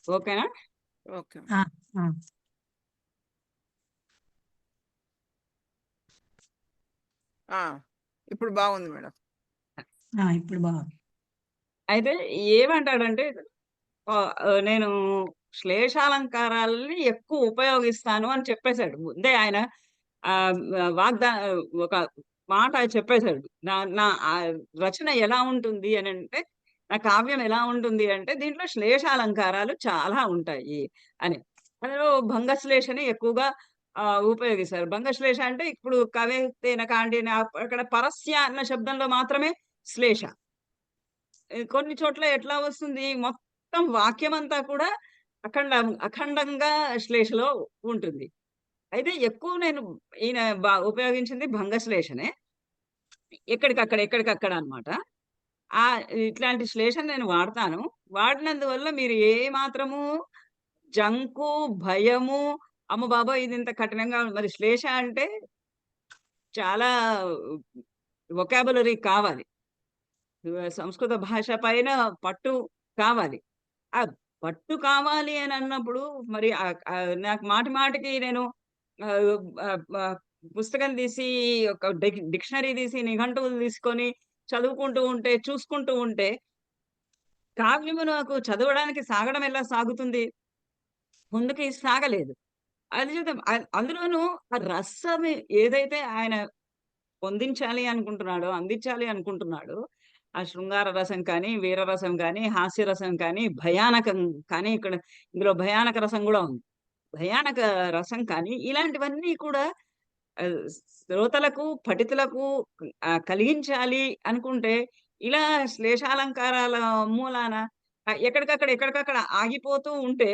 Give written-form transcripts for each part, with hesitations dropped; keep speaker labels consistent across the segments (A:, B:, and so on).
A: ఓకేనా?
B: ఓకే.
C: ఆ, ఆ.
B: ఇప్పుడు బాగుంది మేడం.
C: ఇప్పుడు బాగుంది.
A: అయితే ఏమంటాడంటే నేను శ్లేషాలంకారాలని ఎక్కువ ఉపయోగిస్తాను అని చెప్పేశాడు. ముందే ఆయన వాగ్దా ఒక మాట చెప్పేశాడు. నా నా రచన ఎలా ఉంటుంది అనంటే, నా కావ్యం ఎలా ఉంటుంది అంటే, దీంట్లో శ్లేషాలంకారాలు చాలా ఉంటాయి అని. అందులో భంగశ్లేషని ఎక్కువగా ఉపయోగిస్తారు. భంగశ్లేష అంటే ఇప్పుడు కవేతేన కాండేన అక్కడ పరస్య అన్న శబ్దంలో మాత్రమే శ్లేష. కొన్ని చోట్ల ఎట్లా వస్తుంది, మొత్తం వాక్యమంతా కూడా అఖండంగా శ్లేషలో ఉంటుంది. అయితే ఎక్కువ నేను ఈయన ఉపయోగించింది భంగశ్లేషనే. ఎక్కడికక్కడ అన్నమాట. ఇట్లాంటి శ్లేషను నేను వాడతాను. వాడినందువల్ల మీరు ఏ మాత్రము జంకు, భయము, అమ్మ బాబోయ్! ఇదింత కఠినంగా మరి శ్లేష అంటే చాలా వొకాబులరీ కావాలి. సంస్కృత భాష పైన పట్టు కావాలి. ఆ పట్టు కావాలి అని అన్నప్పుడు మరి నాకు మాటి మాటికి నేను ఆహ్, ఆహ్, ఆహ్, పుస్తకం తీసి ఒక డిక్షనరీ తీసి నిఘంటువులు తీసుకొని చదువుకుంటూ ఉంటే, చూసుకుంటూ ఉంటే కావ్యము నాకు చదవడానికి సాగడం ఎలా సాగుతుంది? ముందుకి సాగలేదు. అందుచేత అందులోనూ ఆ రసం ఏదైతే ఆయన పొందించాలి అనుకుంటున్నాడో, అందించాలి అనుకుంటున్నాడో, ఆ శృంగార రసం కానీ, వీరరసం కానీ, హాస్యరసం కానీ, భయానకం కానీ ఇందులో భయానక రసం గూడా ఉంది. భయానక రసం కానీ, ఇలాంటివన్నీ కూడా శ్రోతలకు, పఠితులకు కలిగించాలి అనుకుంటే, ఇలా శ్లేషాలంకారాల మూలాన ఎక్కడికక్కడ ఆగిపోతూ ఉంటే,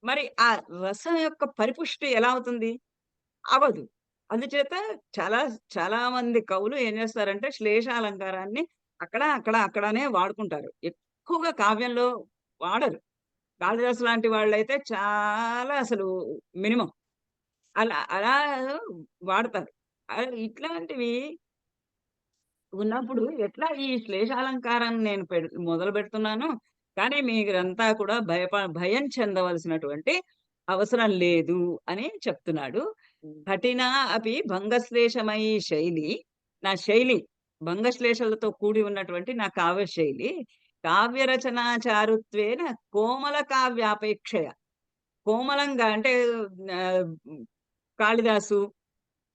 A: మరి ఆ రసం యొక్క పరిపుష్టి ఎలా అవుతుంది? అవ్వదు. అందుచేత చాలా చాలా మంది కవులు ఏం చేస్తారంటే శ్లేషాలంకారాన్ని అక్కడనే వాడుకుంటారు. ఎక్కువగా కావ్యంలో వాడరు. కాళిదాసు లాంటి వాళ్ళైతే చాలా అసలు మినిమమ్. అలా వాడతారు. ఇట్లాంటివి ఉన్నప్పుడు ఎట్లా ఈ శ్లేషాలంకారాన్ని నేను మొదలుపెడుతున్నాను. కానీ మీరంతా కూడా భయం చెందవలసినటువంటి అవసరం లేదు అని చెప్తున్నాడు. కఠినా అపి భంగశ్లేషమయీ శైలి. నా శైలి భంగశ్లేషలతో కూడి ఉన్నటువంటి నా కావ్య శైలి కావ్య రచనా చారుత్వేన కోమల కావ్యాపేక్షయ. కోమలంగా అంటే ఆహ్, కాళిదాసు,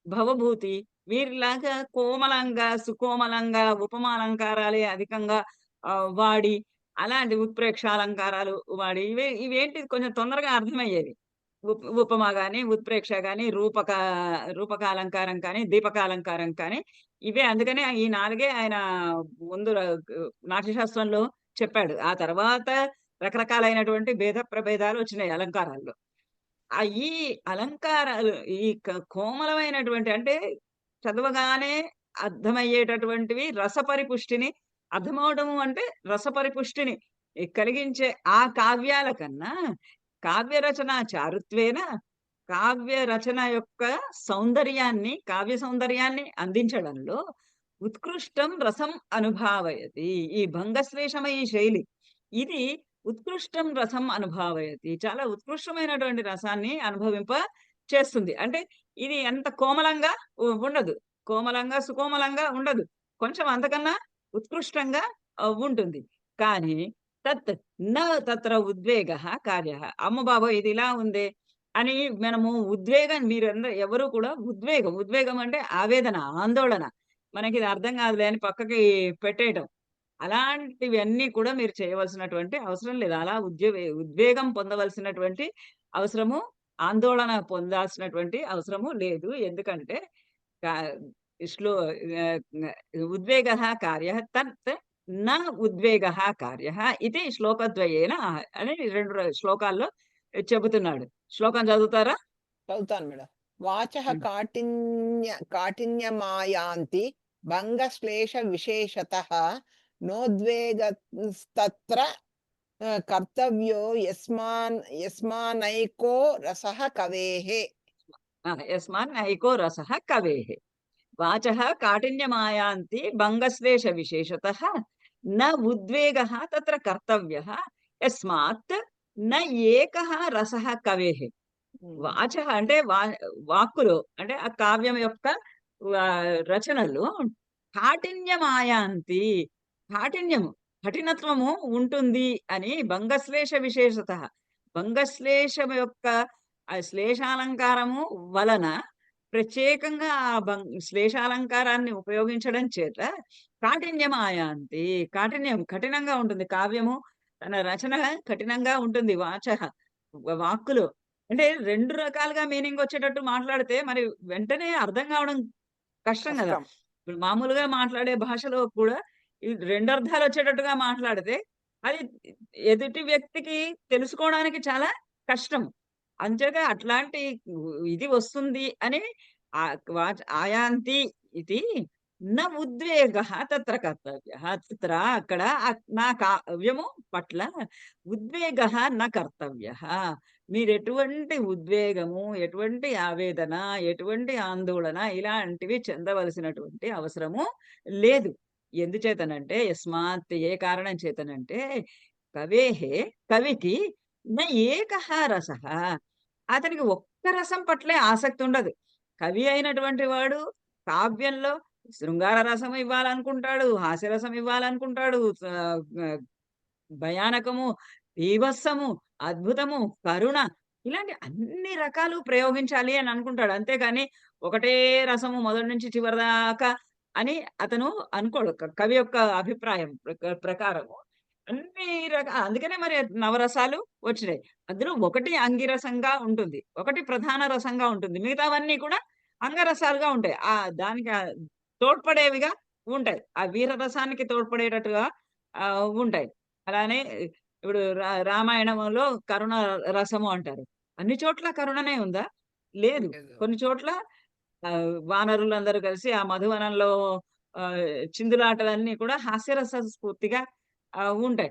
A: భవభూతి వీరిలాగా కోమలంగా, సుకోమలంగా ఉపమాలంకారాలే అధికంగా వాడి అలాంటి ఉత్ప్రేక్షాలంకారాలు వాడి ఇవేంటి కొంచెం తొందరగా అర్థమయ్యేవి. ఉపమ గాని, ఉత్ప్రేక్ష గాని, రూపకాలంకారం కానీ, దీపకాలంకారం కానీ, ఇవే అందుకనే ఈ 4 ఆయన ముందు నాట్యశాస్త్రంలో చెప్పాడు. ఆ తర్వాత రకరకాలైనటువంటి భేద ప్రభేదాలు వచ్చినాయి అలంకారాల్లో. ఈ అలంకారాలు ఈ కోమలమైనటువంటి అంటే చదవగానే అర్థమయ్యేటటువంటివి రసపరిపుష్టిని అర్థమవడము అంటే రసపరిపుష్టిని కలిగించే ఆ కావ్యాల కన్నా కావ్య రచన చారుత్వేన కావ్య రచన యొక్క సౌందర్యాన్ని, కావ్య సౌందర్యాన్ని అందించడంలో ఉత్కృష్టం రసం అనుభావయతి. ఈ భంగశ్లేషమయీ శైలి ఇది ఉత్కృష్టం రసం అనుభావయతి. చాలా ఉత్కృష్టమైనటువంటి రసాన్ని అనుభవింప చేస్తుంది. అంటే ఇది ఎంత కోమలంగా ఉండదు. కోమలంగా, సుకోమలంగా ఉండదు. కొంచెం అంతకన్నా ఉత్కృష్టంగా ఉంటుంది. కానీ తత్ న తత్ర ఉద్వేగః కార్యః. అమ్మ బాబోయ్! ఇది ఇలా ఉందే అని మనము ఉద్వేగం ఎవరు కూడా ఉద్వేగం అంటే ఆవేదన, ఆందోళన. మనకిది అర్థం కాదులే అని పక్కకి పెట్టేయటం. అలాంటివన్నీ కూడా మీరు చేయవలసినటువంటి అవసరం లేదు. అలా ఉద్వేగం పొందవలసినటువంటి అవసరము, ఆందోళన పొందాల్సినటువంటి అవసరము లేదు. ఎందుకంటే కా శ్లో ఉద్వేగः కార్యः తత్ న ఉద్వేగः కార్యः ఇది శ్లోకద్వయేన అని 2 శ్లోకాల్లో చెబుతున్నాడు. శ్లోకం చదువుతారా?
B: చదువుతాను మేడం. వాచః
A: హ్మ్.
B: కాఠిన్యమాయాంతి భంగశ్లేష విశేషతః నోద్వేగస్తత్ర కర్తవ్యో యస్మానైకో రసః కవేః.
A: యస్మాన్ నైకో రసః కవేః. వాచః కాఠిన్యమాయాంతి భంగశ్లేష విశేషతః న ఉద్వేగः తత్ర కర్తవ్యः యస్మాత్ న ఏకః రసః కవేః. వాచః అంటే వాక్కులో అంటే ఆ కావ్యం యొక్క రచనలు కాఠిన్యమాయాంతి. కాఠిన్యము, కఠినత్వము ఉంటుంది అని భంగశ్లేష విశేషతః. భంగశ్లేషం యొక్క ఆ శ్లేషాలంకారము వలన ప్రత్యేకంగా ఆ శ్లేషాలంకారాన్ని ఉపయోగించడం చేత కాఠిన్యమాయాంతి. కాఠిన్యం కఠినంగా ఉంటుంది. కావ్యము తన రచన కఠినంగా ఉంటుంది. వాక్కులో అంటే 2 రకాలుగా మీనింగ్ వచ్చేటట్టు మాట్లాడితే మరి వెంటనే అర్థం కావడం కష్టం గదా!
B: కష్టం.
A: ఇప్పుడు మామూలుగా మాట్లాడే భాషలో కూడా ఈ 2 అర్థాలు వచ్చేటట్టుగా మాట్లాడితే అది ఎదుటి వ్యక్తికి తెలుసుకోవడానికి చాలా కష్టం. అంచేత అట్లాంటి ఇది వస్తుంది అని ఆయాంతి ఇది న ఉద్వేగః తత్ర కర్తవ్యః. అక్కడ నా కావ్యము పట్ల ఉద్వేగః న కర్తవ్యః. మీరెటువంటి ఉద్వేగము, ఎటువంటి ఆవేదన, ఎటువంటి ఆందోళన ఇలాంటివి చెందవలసినటువంటి అవసరము లేదు. ఎందుచేతనంటే యస్మాత్ ఏ కారణం చేతనంటే కవికి న ఏకః రసః. అతనికి ఒక్క రసం పట్లే ఆసక్తి ఉండదు. కవి అయినటువంటి వాడు కావ్యంలో శృంగార రసం ఇవ్వాలనుకుంటాడు, హాస్యరసం ఇవ్వాలనుకుంటాడు, భయానకము, బీభత్సము, అద్భుతము, కరుణ ఇలాంటి అన్ని రకాలు ప్రయోగించాలి అని అనుకుంటాడు. అంతేగాని ఒకటే రసము మొదటి నుంచి చివరి దాకా అని అతను అనుకోడు. కవి యొక్క అభిప్రాయం ప్రకారము అన్ని అందుకనే మరి నవరసాలు వచ్చినాయి. అందులో ఒకటి అంగిరసంగా ఉంటుంది. ఒకటి ప్రధాన రసంగా ఉంటుంది. మిగతావన్నీ కూడా అంగరసాలుగా ఉంటాయి. దానికి తోడ్పడేవిగా ఉంటాయి. ఆ వీరరసానికి తోడ్పడేటట్టుగా ఉంటాయి. అలానే ఇప్పుడు రామాయణంలో కరుణ రసము అంటారు. అన్ని చోట్ల కరుణనే ఉందా? లేదు.
B: లేదు.
A: కొన్ని చోట్ల వానరులందరూ కలిసి ఆ మధువనంలో చిందులాటలన్నీ కూడా హాస్యరస స్ఫూర్తిగా ఉంటాయి.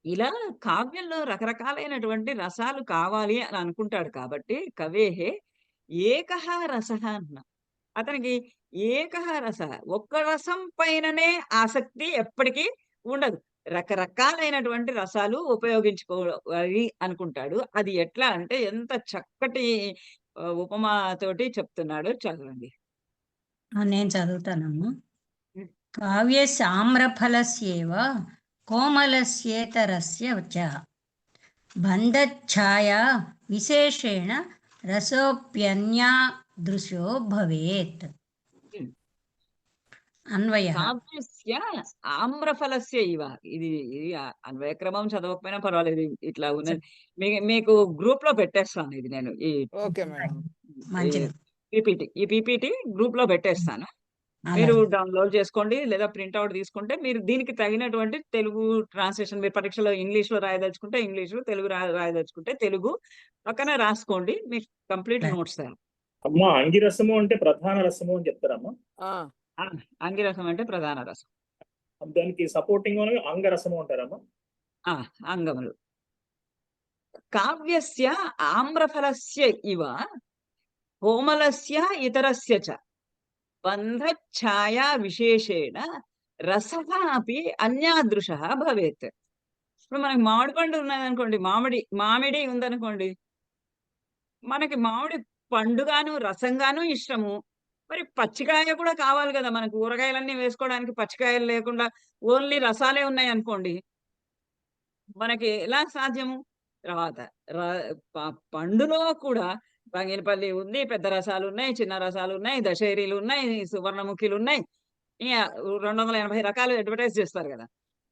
A: ఇలా కావ్యంలో రకరకాలైనటువంటి రసాలు కావాలి అని అనుకుంటాడు కాబట్టి కవేహే ఏకః రసః అన్న. అతనికి ఏకః రసః ఒక్క రసం పైననే ఆసక్తి ఎప్పటికీ ఉండదు. రకరకాలైనటువంటి రసాలు ఉపయోగించుకోవాలి అనుకుంటాడు. అది ఎట్లా అంటే ఎంత చక్కటి ఉపమాతోటి చెప్తున్నాడో చదవండి.
C: నేను చదువుతానమ్మా.
A: హ్మ్.
C: కావ్యస్య ఆమ్రఫలస్యేవ కోమలస్యేతరస్య చ బంధఛాయా విశేషేణ రసోప్యన్యాదృశో భవేత్. అన్వయః
A: కావ్యస్య ఆమ్రఫలస్య ఇవ. ఇది ఇది అన్వయక్రమం చదవకపోయినా పర్వాలేదు. ఇట్లా ఉన్నది. మీకు గ్రూప్‌లో పెట్టేస్తాను ఇది నేను.
B: Okay madam.
C: మంచిది.
A: ఈ పీపీటీ గ్రూప్‌లో పెట్టేస్తాను. మీరు
C: అలాగే.
A: డౌన్‌లోడ్ చేసుకోండి. లేదా ప్రింట్ ఔట్ తీసుకుంటే మీరు దీనికి తగినటువంటి తెలుగు ట్రాన్స్‌లేషన్ మీరు పరీక్షలో ఇంగ్లీష్‌లో రాయదలుచుకుంటే ఇంగ్లీషు, తెలుగు రాయదలుచుకుంటే తెలుగు పక్కన రాసుకోండి. మీకు కంప్లీట్ నోట్స్ తయారు.
D: అమ్మా అంగిరసము అంటే ప్రధాన రసము అని చెప్తారమ్మా.
A: అంగిరసం అంటే ప్రధాన రసం.
D: దానికి సపోర్టింగ్ అంగరసము అంటారమ్మా.
A: అంగములు. కావ్యస్య ఆమ్రఫలస్య ఇవ కోమలస్య ఇతరస్య చ బంధఛాయా విశేషేణ రసః అపి అన్యాదృశః భవేత్. ఇప్పుడు మనకి మామిడి పండు ఉన్నదనుకోండి, మామిడి ఉందనుకోండి, మనకి మామిడి పండుగాను రసంగాను ఇష్టము. మరి పచ్చికాయ కూడా కావాలి కదా! మనకు ఊరగాయలన్నీ వేసుకోవడానికి పచ్చికాయలు లేకుండా ఓన్లీ రసాలే ఉన్నాయనుకోండి, మనకి ఎలా సాధ్యము? తర్వాత ర ప పండులో కూడా బంగినపల్లి ఉంది, పెద్ద రసాలున్నాయి, చిన్న రసాలున్నాయి, దశేరీలున్నాయి, సువర్ణముఖిలున్నాయి. ఇగ 280 రకాలు అడ్వర్టైజ్ చేస్తారు గదా!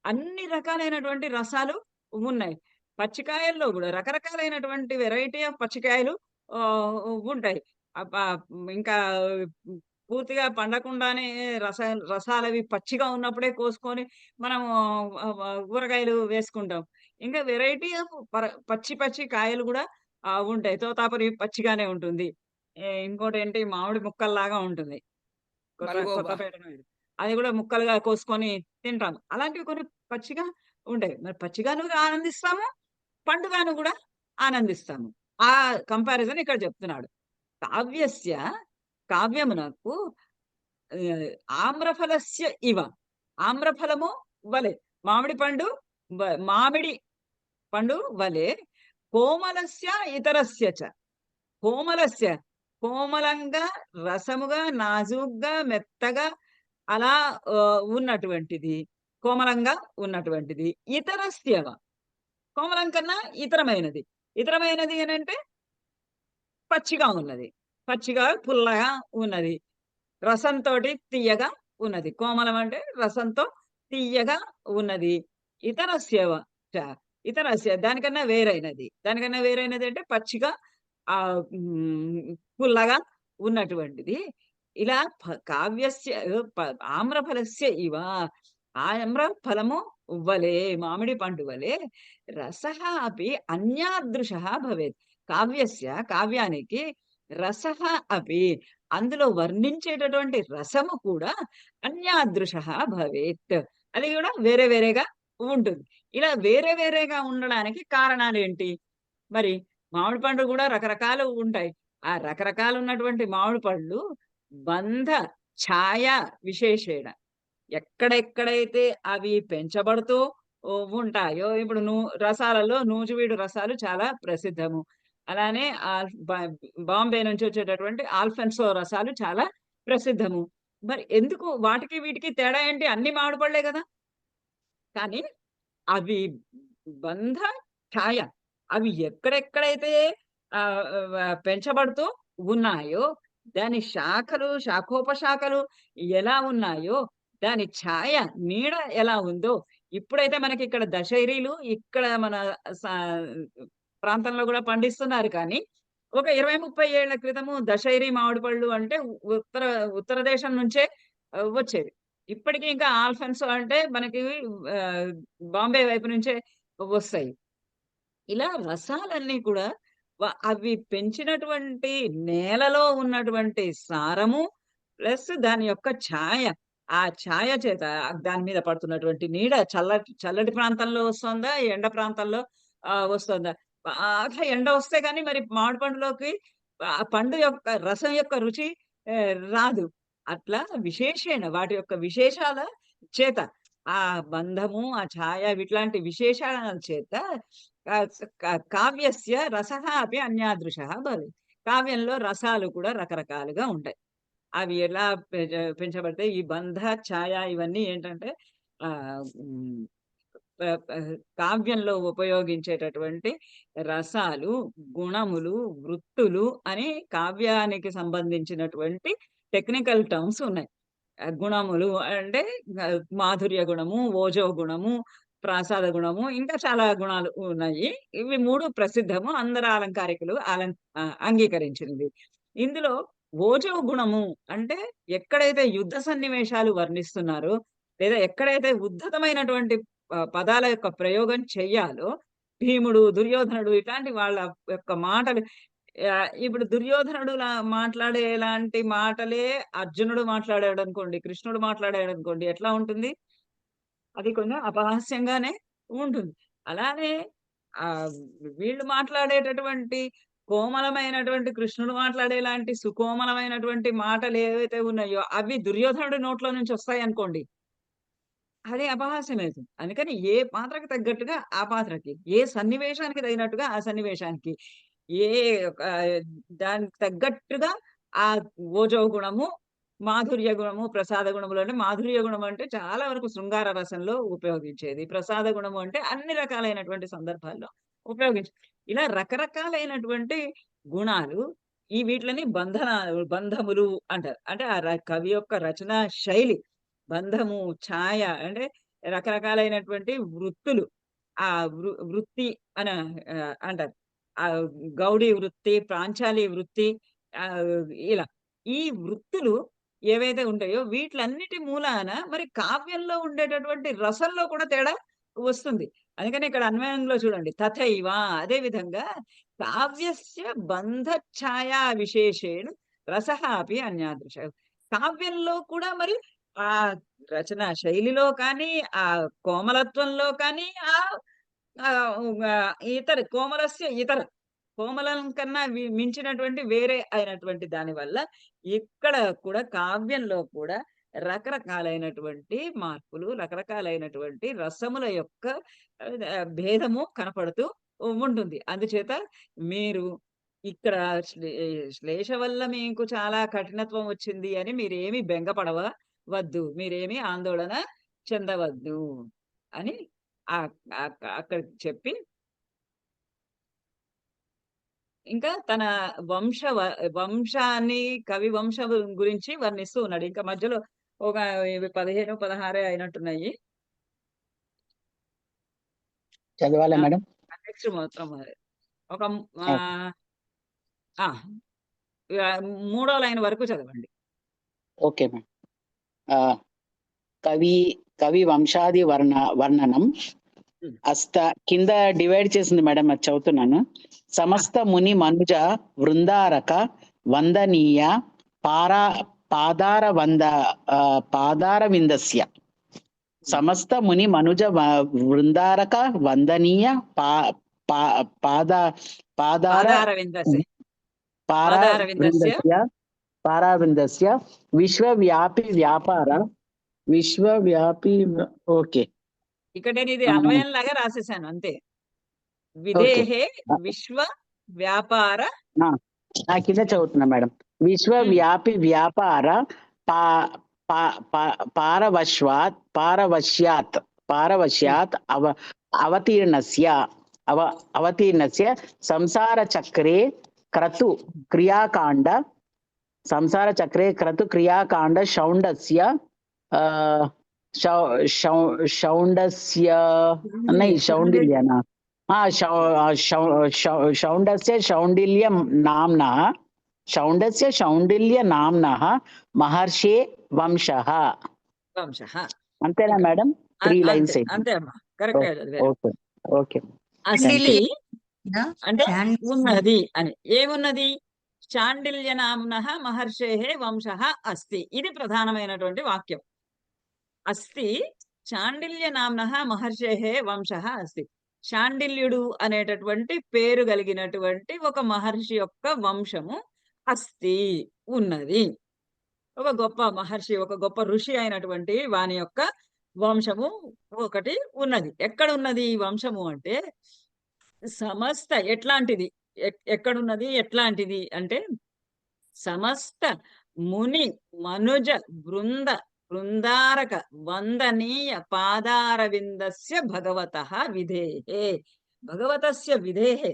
A: అన్ని రకాలైనటువంటి రసాలు ఉన్నాయి. పచ్చికాయల్లో గూడా రకరకాలైనటువంటి వెరైటీ ఆఫ్ పచ్చికాయలు ఉంటాయి. ఇంకా పూర్తిగా పండకుండానే రసాలవి పచ్చిగా ఉన్నప్పుడే కోసుకొని మనము ఊరగాయలు వేసుకుంటాం. ఇంకా వెరైటీ ఆఫ్ పచ్చి కాయలు గూడా ఉంటాయి. తోతాపురి పచ్చిగానే ఉంటుంది. ఇంకోటేంటి మామిడి ముక్కల్లాగా ఉంటుంది.
B: మల్గోబా.
A: కొత్తపేటలో ఇది. అది గూడా ముక్కలుగా కోసుకొని తింటాం. అలాంటివి కొన్ని పచ్చిగా ఉంటాయి. మరి పచ్చిగాను ఆనందిస్తాము, పండుగాను గూడా ఆనందిస్తాము. ఆ కంపారిజన్ ఇక్కడ చెప్తున్నాడు. కావ్యమునకు ఆమ్రఫలస్య ఇవ. ఆమ్రఫలము వలె. మామిడి పండు మామిడి పండు వలె కోమలస్య ఇతరస్య చ. కోమలస్య కోమలంగా, రసముగా, నాజూగ్గా, మెత్తగా అలా ఉన్నటువంటిది, కోమలంగా ఉన్నటువంటిది. ఇతరస్యవ కోమలం కన్నా ఇతరమైనది. ఇతరమైనది అనంటే పచ్చిగా ఉన్నది. పచ్చిగా, పుల్లగా ఉన్నది. రసంతోటి తియ్యగా ఉన్నది. కోమలం అంటే రసంతో తియ్యగా ఉన్నది. ఇతరస్యవ చ ఇతరస్య దానికన్నా వేరైనది. దానికన్నా వేరైనది అంటే పచ్చిగా పుల్లగా ఉన్నటువంటిది. ఇలా కావ్యస్య ఆమ్రఫలస్య ఇవ ఆమ్రఫలము వలె, మామిడి పండు వలె రసః అపి అన్యాదృశః భవేత్. కావ్యానికి రసః అపి అందులో వర్ణించేటటువంటి రసము కూడా అన్యాదృశః భవేత్. అది కూడా వేరే వేరేగా ఉంటుంది. ఇలా వేరే వేరేగా ఉండడానికి కారణాలేంటి? మరి మామిడి పండు కూడా రకరకాలు ఉంటాయి. ఆ రకరకాలు ఉన్నటువంటి మామిడి పళ్ళు బంధ ఛాయ విశేషేణ ఎక్కడెక్కడైతే అవి పెంచబడుతూ ఉంటాయో, ఇప్పుడు రసాలలో నూజివీడు రసాలు చాలా ప్రసిద్ధము. అలానే బాంబే నుంచి వచ్చేటటువంటి ఆల్ఫెన్సో రసాలు చాలా ప్రసిద్ధము. మరి ఎందుకు వాటికి వీటికి తేడా ఏంటి? అన్ని మామిడి పళ్ళే కదా! కానీ అవి బంధ ఛాయ అవి ఎక్కడెక్కడైతే పెంచబడుతూ ఉన్నాయో, దాని శాఖలు, శాఖోపశాఖలు ఎలా ఉన్నాయో, దాని ఛాయ, నీడ ఎలా ఉందో, ఇప్పుడైతే మనకి ఇక్కడ దశైరీలు ఇక్కడ మన ప్రాంతంలో కూడా పండిస్తున్నారు. కానీ ఒక 20-30 ఏళ్ల క్రితము దశైరీ మామిడి పళ్ళు అంటే ఉత్తర దేశం నుంచే వచ్చేది. ఇప్పటికి ఇంకా ఆల్ఫెన్సో అంటే మనకి బాంబే వైపు నుంచే వస్తాయి. ఇలా రసాలన్నీ కూడా అవి పెంచినటువంటి నేలలో ఉన్నటువంటి సారము ప్లస్ దాని యొక్క ఛాయ, ఆ ఛాయ చేత దాని మీద పడుతున్నటువంటి నీడ చల్లటి ప్రాంతంలో వస్తుందా, ఎండ ప్రాంతంలో వస్తుందా? బాగా ఎండ వస్తే గాని మరి మామిడి పండులోకి ఆ పండు యొక్క రసం యొక్క రుచి రాదు. అట్లా విశేషేణ వాటి యొక్క విశేషాల చేత ఆ బంధము, ఆ ఛాయ ఇట్లాంటి విశేషాల చేత కావ్యస్య రసః అపి అన్యాదృశః భవేత్. కావ్యంలో రసాలు కూడా రకరకాలుగా ఉంటాయి. అవి ఎలా పెంచబడతాయి? ఈ బంధ, ఛాయ ఇవన్నీ ఏంటంటే కావ్యంలో ఉపయోగించేటటువంటి రసాలు, గుణములు, వృత్తులు అని కావ్యానికి సంబంధించినటువంటి టెక్నికల్ టర్మ్స్ ఉన్నాయి. గుణములు అంటే మాధుర్య గుణము, ఓజో గుణము, ప్రాసాద గుణము, ఇంకా చాలా గుణాలు ఉన్నాయి. ఇవి 3 ప్రసిద్ధము. అందరు అలంకారికులు అంగీకరించినవి. ఇందులో ఓజో గుణము అంటే ఎక్కడైతే యుద్ధ సన్నివేశాలు వర్ణిస్తున్నారో, లేదా ఎక్కడైతే ఉద్ధతమైనటువంటి పదాల యొక్క ప్రయోగం చెయ్యాలో, భీముడు, దుర్యోధనుడు ఇట్లాంటి వాళ్ళ యొక్క మాటలు ఇప్పుడు దుర్యోధనుడు మాట్లాడేలాంటి మాటలే అర్జునుడు మాట్లాడాడనుకోండి, కృష్ణుడు మాట్లాడాడనుకోండి, ఎట్లా ఉంటుంది? అది కొంచెం అపహాస్యంగానే ఉంటుంది. అలానే వీళ్ళు మాట్లాడేటటువంటి కోమలమైనటువంటి కృష్ణుడు మాట్లాడేలాంటి సుకోమలమైనటువంటి మాటలు ఏవైతే ఉన్నాయో అవి దుర్యోధనుడి నోట్లో నుంచి వస్తాయనుకోండి, అది అపహాస్యమవుతుంది. అందుకని ఏ పాత్రకు తగ్గట్టుగా ఆ పాత్రకి, ఏ సన్నివేశానికి తగినట్టుగా ఆ సన్నివేశానికి, ఏ దానికి తగ్గట్టుగా ఆ ఓజో గుణము, మాధుర్య గుణము, ప్రసాద గుణములు. అంటే మాధుర్య గుణం అంటే చాలా వరకు శృంగార రసంలో ఉపయోగించేది. ప్రసాద గుణము అంటే అన్ని రకాలైనటువంటి సందర్భాల్లో ఇలా రకరకాలైనటువంటి గుణాలు వీటిని బంధములు అంటారు. అంటే ఆ కవి యొక్క రచనా శైలి, బంధము, ఛాయ అంటే రకరకాలైనటువంటి వృత్తులు, ఆ వృత్తి అని అంటారు. ఆ గౌడీ వృత్తి, ప్రాంచాలి వృత్తి, ఇలా ఈ వృత్తులు ఏవైతే ఉంటాయో వీటిలన్నిటి మూలాన మరి కావ్యంలో ఉండేటటువంటి రసంలో కూడా తేడా వస్తుంది. అందుకని ఇక్కడ అన్వయంలో చూడండి, తథైవ అదే విధంగా కావ్యస్య బంధ ఛాయా విశేషేణ రసః అపి అన్యాదృశ. కావ్యంలో కూడా మరి ఆ రచన శైలిలో కానీ, ఆ కోమలత్వంలో కానీ, ఇతర కోమలం కన్నా మించినటువంటి వేరే అయినటువంటి దాని వల్ల ఇక్కడ కూడా కావ్యంలో కూడా రకరకాలైనటువంటి మార్పులు, రకరకాలైనటువంటి రసముల యొక్క భేదము కనపడుతూ ఉంటుంది. అందుచేత మీరు ఇక్కడ శ్లేష వల్ల మీకు చాలా కఠినత్వం వచ్చింది అని మీరేమి వద్దు. మీరేమి ఆందోళన చెందవద్దు అని అక్కడ చెప్పి ఇంకా తన వంశాన్ని కవి వంశం గురించి వర్ణిస్తూ ఉన్నాడు. ఇంకా మధ్యలో ఒక 15, 16 అయినట్టున్నాయి.
E: చదవాలా మేడం?
A: నెక్స్ట్ మాత్రం ఒక 3వ లైన్ వరకు చదవండి.
E: Okay madam. కవి వంశాది వర్ణనం కింద డివైడ్ చేసింది మేడం, అది చదువుతున్నాను. సమస్త ముని మనుజ వృందారక వందనీయ పాదార విందస్య. సమస్త ముని మనుజ వృందారక వందనీయ పారావిందస్య విశ్వవ్యాపి. ఓకే,
A: ఇక్కడ నేను ఇది అన్వయం లాగా రాసేసాను అంతే. విదేహే విశ్వ వ్యాపార
E: కింద చదువుతున్నా మేడం. విశ్వవ్యాపి వ్యాపార పారవశ్యాత్ అవతీర్ణస్య సంసార చక్రే క్రతు క్రియాకాండ శౌండస్య శౌండిల్యనా శౌండిల్య నామ్నః మహర్షే వంశః. అంతేనా మేడం? 3 లైన్స్.
A: అంతే అమ్మా, కరెక్ట్.
E: ఓకే.
A: అస్తి అంటే ఉన్నది అని. ఏమున్నది? చాండిల్య నామ్నః మహర్షేః వంశః అస్తి. ఇది ప్రధానమైనటువంటి వాక్యం. అస్తి చాండిల్య నామ్నః మహర్షేః వంశః అస్తి. చాండిల్యుడు అనేటటువంటి పేరు కలిగినటువంటి ఒక మహర్షి యొక్క వంశము అస్తి, ఉన్నది. ఒక గొప్ప మహర్షి, ఒక గొప్ప ఋషి అయినటువంటి వాని యొక్క వంశము ఒకటి ఉన్నది. ఎక్కడ ఉన్నది ఈ వంశము అంటే సమస్త ఎట్లాంటిది, ఎక్కడున్నది, ఎట్లాంటిది అంటే సమస్త ముని మనుజ బృందారక వందనీయ పాదారవిందస్య భగవతః విధేహే. భగవతస్య విధేహే